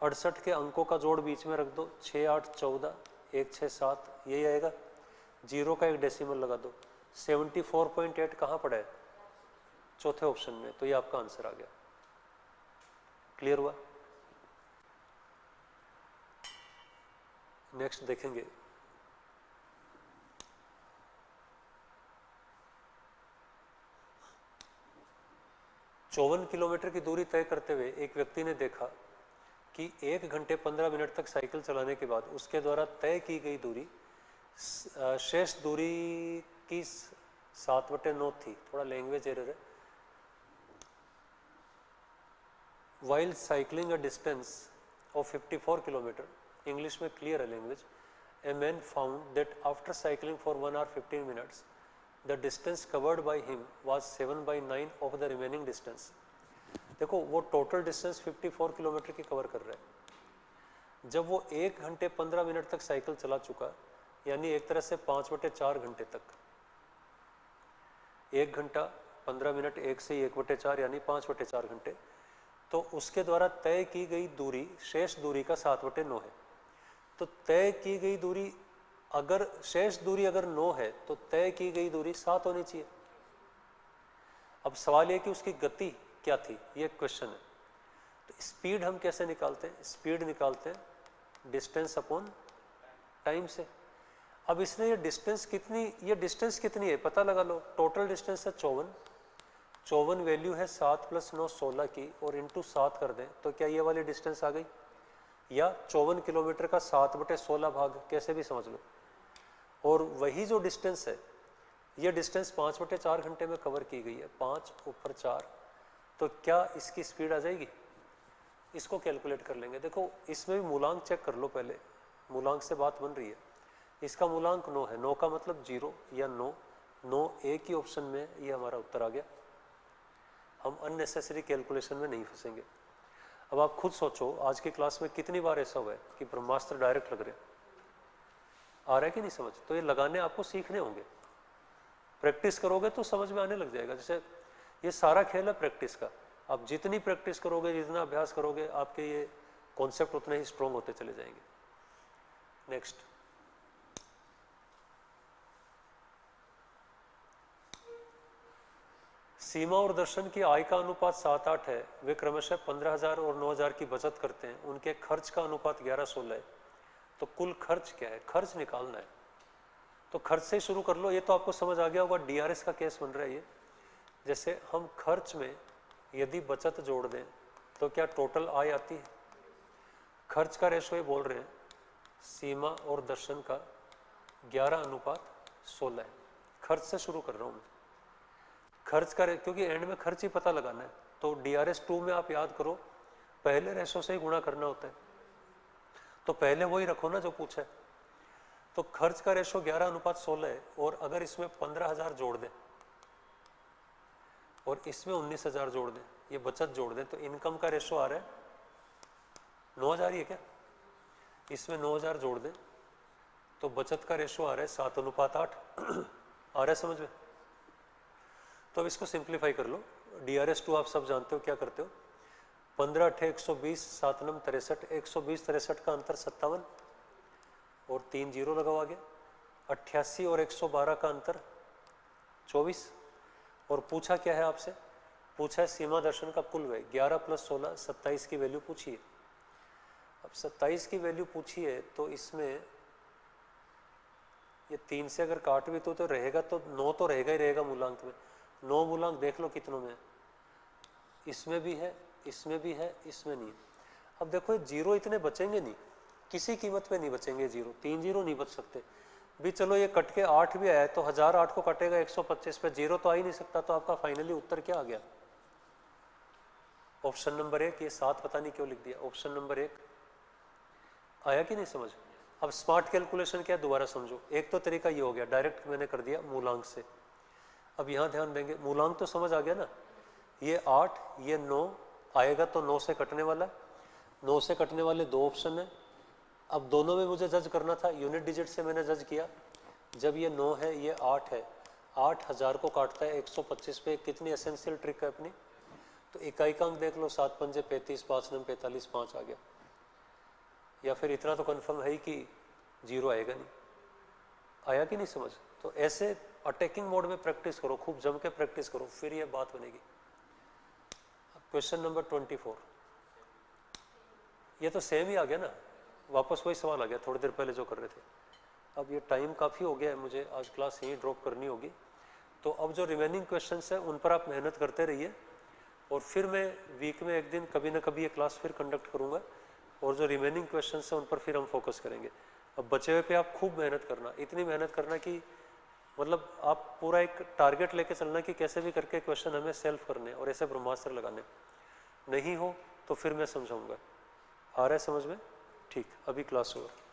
68 के अंकों का जोड़ बीच में रख दो, 6 8 14 1 6 7, यही आएगा। 0 का एक डेसिमल लगा दो, 74.8 कहाँ पड़ा है? चौथे ऑप्शन में। तो ये आपका आंसर आ गया। क्लियर हुआ? नेक्स्ट देखेंगे। चौवन किलोमीटर की दूरी तय करते हुए एक व्यक्ति ने देखा कि 1 घंटे 15 मिनट तक साइकिल चलाने के बाद उसके द्वारा तय की गई दूरी शेष दूरी की 7/9 थी। थोड़ा लैंग्वेज एरर है। While cycling a distance of 54 kilometre, English में क्लियर है language, a man found that after cycling for 1 hour 15 minutes, the distance covered by him was 7/9 of the remaining distance. देखो वो टोटल डिस्टेंस 54 किलोमीटर की cover कर रहा है। जब वो 1 घंटे 15 मिनट तक साइकिल चला चुका, यानी एक तरह से 5/4 घंटे तक, 1 घंटा 15 मिनट 1 से 1/4 यानी 5/4 घंटे, तो उसके द्वारा तय की गई दूरी शेष दूरी का 7/9 है। तो तय की गई दूरी अगर शेष दूरी अगर 9 है तो तय की गई दूरी 7 होनी चाहिए। अब सवाल यह कि उसकी गति क्या थी, ये क्वेश्चन है। तो स्पीड हम कैसे निकालते हैं? स्पीड निकालते हैं डिस्टेंस अपॉन टाइम से। अब इसने ये डिस्टेंस कितनी है पता लगा लो। टोटल डिस्टेंस है 54 वैल्यू है 7 + 9 16 की, और इंटू 7 कर दें तो क्या ये वाली डिस्टेंस आ गई? या 54 किलोमीटर का 7/16 भाग, कैसे भी समझ लो। और वही जो डिस्टेंस है, ये डिस्टेंस 5/4 घंटे में कवर की गई है। 5 ऊपर 4, तो क्या इसकी स्पीड आ जाएगी? इसको कैलकुलेट कर लेंगे। देखो इसमें भी मूलांक चेक कर लो पहले, मूलांक से बात बन रही है। इसका मूलांक 9 है। 9 का मतलब 0 या 9 एक ही ऑप्शन में, ये हमारा उत्तर आ गया। हम अननेसेसरी कैलकुलेशन में नहीं फंसेंगे। अब आप खुद सोचो, आज की क्लास में कितनी बार ऐसा हुआ है कि ब्रह्मास्त्र डायरेक्ट लग रहे हैं? आ रहा है कि नहीं समझ? तो ये लगाने आपको सीखने होंगे। प्रैक्टिस करोगे तो समझ में आने लग जाएगा। जैसे ये सारा खेल है प्रैक्टिस का। आप जितनी प्रैक्टिस करोगे, जितना अभ्यास करोगे, आपके ये कॉन्सेप्ट उतने ही स्ट्रॉन्ग होते चले जाएंगे। नेक्स्ट, सीमा और दर्शन की आय का अनुपात 7-8 है। वे क्रमशः 15,000 और 9,000 की बचत करते हैं। उनके खर्च का अनुपात 11-16 है। तो कुल खर्च क्या है? खर्च निकालना है। तो खर्च से शुरू कर लो। ये तो आपको समझ आ गया होगा, डीआरएस का केस बन रहा है ये। जैसे हम खर्च में यदि बचत जोड़ दें तो क्या टोटल आय आती है? खर्च का रेशो ये बोल रहे हैं सीमा और दर्शन का 11:16 है। खर्च से शुरू कर रहा हूं मैं। खर्च का क्योंकि एंड में खर्च ही पता लगाना है। तो डीआरएस 2 में आप याद करो, पहले रेशो से ही गुणा करना होता है। तो पहले वही रखो ना जो पूछा है। तो खर्च का रेशो 11:16 है, और अगर इसमें 15,000 जोड़ दें और इसमें 19,000 जोड़ दें, ये बचत जोड़ दें, तो इनकम का रेशो आ रहा है 9,000 ही है क्या? इसमें 9,000 जोड़ दें तो बचत का रेशो आ रहा है 7:8। आ रहा है समझ में? तो अब इसको सिंप्लीफाई कर लो। डीआरएस 2 आप सब जानते हो क्या करते हो। 15 × 120, 7 × 63, 120 63 का अंतर 57 और 3 जीरो लगाओ आगे। 88 और 112 का अंतर 24। और पूछा क्या है आपसे? पूछा है सीमा दर्शन का कुल व्यय। 11 + 16 27 की वैल्यू पूछी है। अब 27 की वैल्यू पूछी है तो इसमें ये 3 से अगर काट भी तो रहेगा, तो 9 तो रहेगा ही रहेगा मूलांक में। 9 मूलांक देख लो कितनों में है। इसमें भी है, इसमें भी है, इसमें नहीं है। अब देखो ये जीरो इतने बचेंगे नहीं, किसी कीमत पे नहीं बचेंगे जीरो। 3 जीरो नहीं बच सकते भी। चलो ये कट के 8 भी आया तो 1008 को कटेगा 125 पे, जीरो तो आ ही नहीं सकता। तो आपका फाइनली उत्तर क्या आ गया? Option number 1। ये 7 पता नहीं क्यों लिख दिया। ऑप्शन नंबर 1 आया कि नहीं समझ? अब स्मार्ट कैलकुलेशन क्या, दोबारा समझो। एक तो तरीका ये हो गया, डायरेक्ट मैंने कर दिया मूलांक से। अब यहाँ ध्यान देंगे, मूलांक तो समझ आ गया ना। ये 8, ये 9 आएगा तो 9 से कटने वाला। 9 से कटने वाले 2 ऑप्शन है। अब दोनों में मुझे जज करना था, यूनिट डिजिट से मैंने जज किया। जब ये 9 है, ये 8 है, 8,000 को काटता है 125 पे। कितनी एसेंशियल ट्रिक है अपनी। तो इकाई का अंक देख लो, 7 × 5 = 35, 5 × 9 = 45, 5 आ गया। या फिर इतना तो कंफर्म है ही कि जीरो आएगा नहीं। आया कि नहीं समझ? तो ऐसे अटैकिंग मोड में प्रैक्टिस करो, खूब जम के प्रैक्टिस करो, फिर ये बात बनेगी। क्वेश्चन नंबर 24, ये तो सेम ही आ गया ना, वापस वही सवाल आ गया थोड़ी देर पहले जो कर रहे थे। अब ये टाइम काफ़ी हो गया है, मुझे आज क्लास यहीं ड्रॉप करनी होगी। तो अब जो रिमेनिंग क्वेश्चंस हैं उन पर आप मेहनत करते रहिए, और फिर मैं वीक में एक दिन कभी ना कभी ये क्लास फिर कंडक्ट करूँगा, और जो रिमेनिंग क्वेश्चंस हैं उन पर फिर हम फोकस करेंगे। अब बचे हुए पे आप खूब मेहनत करना, इतनी मेहनत करना कि मतलब आप पूरा एक टारगेट लेके चलना कि कैसे भी करके क्वेश्चन हमें सेल्फ करने और ऐसे ब्रह्मास्त्र लगाने। नहीं हो तो फिर मैं समझाऊंगा। आ रहा है समझ में? ठीक, अभी क्लास ओवर।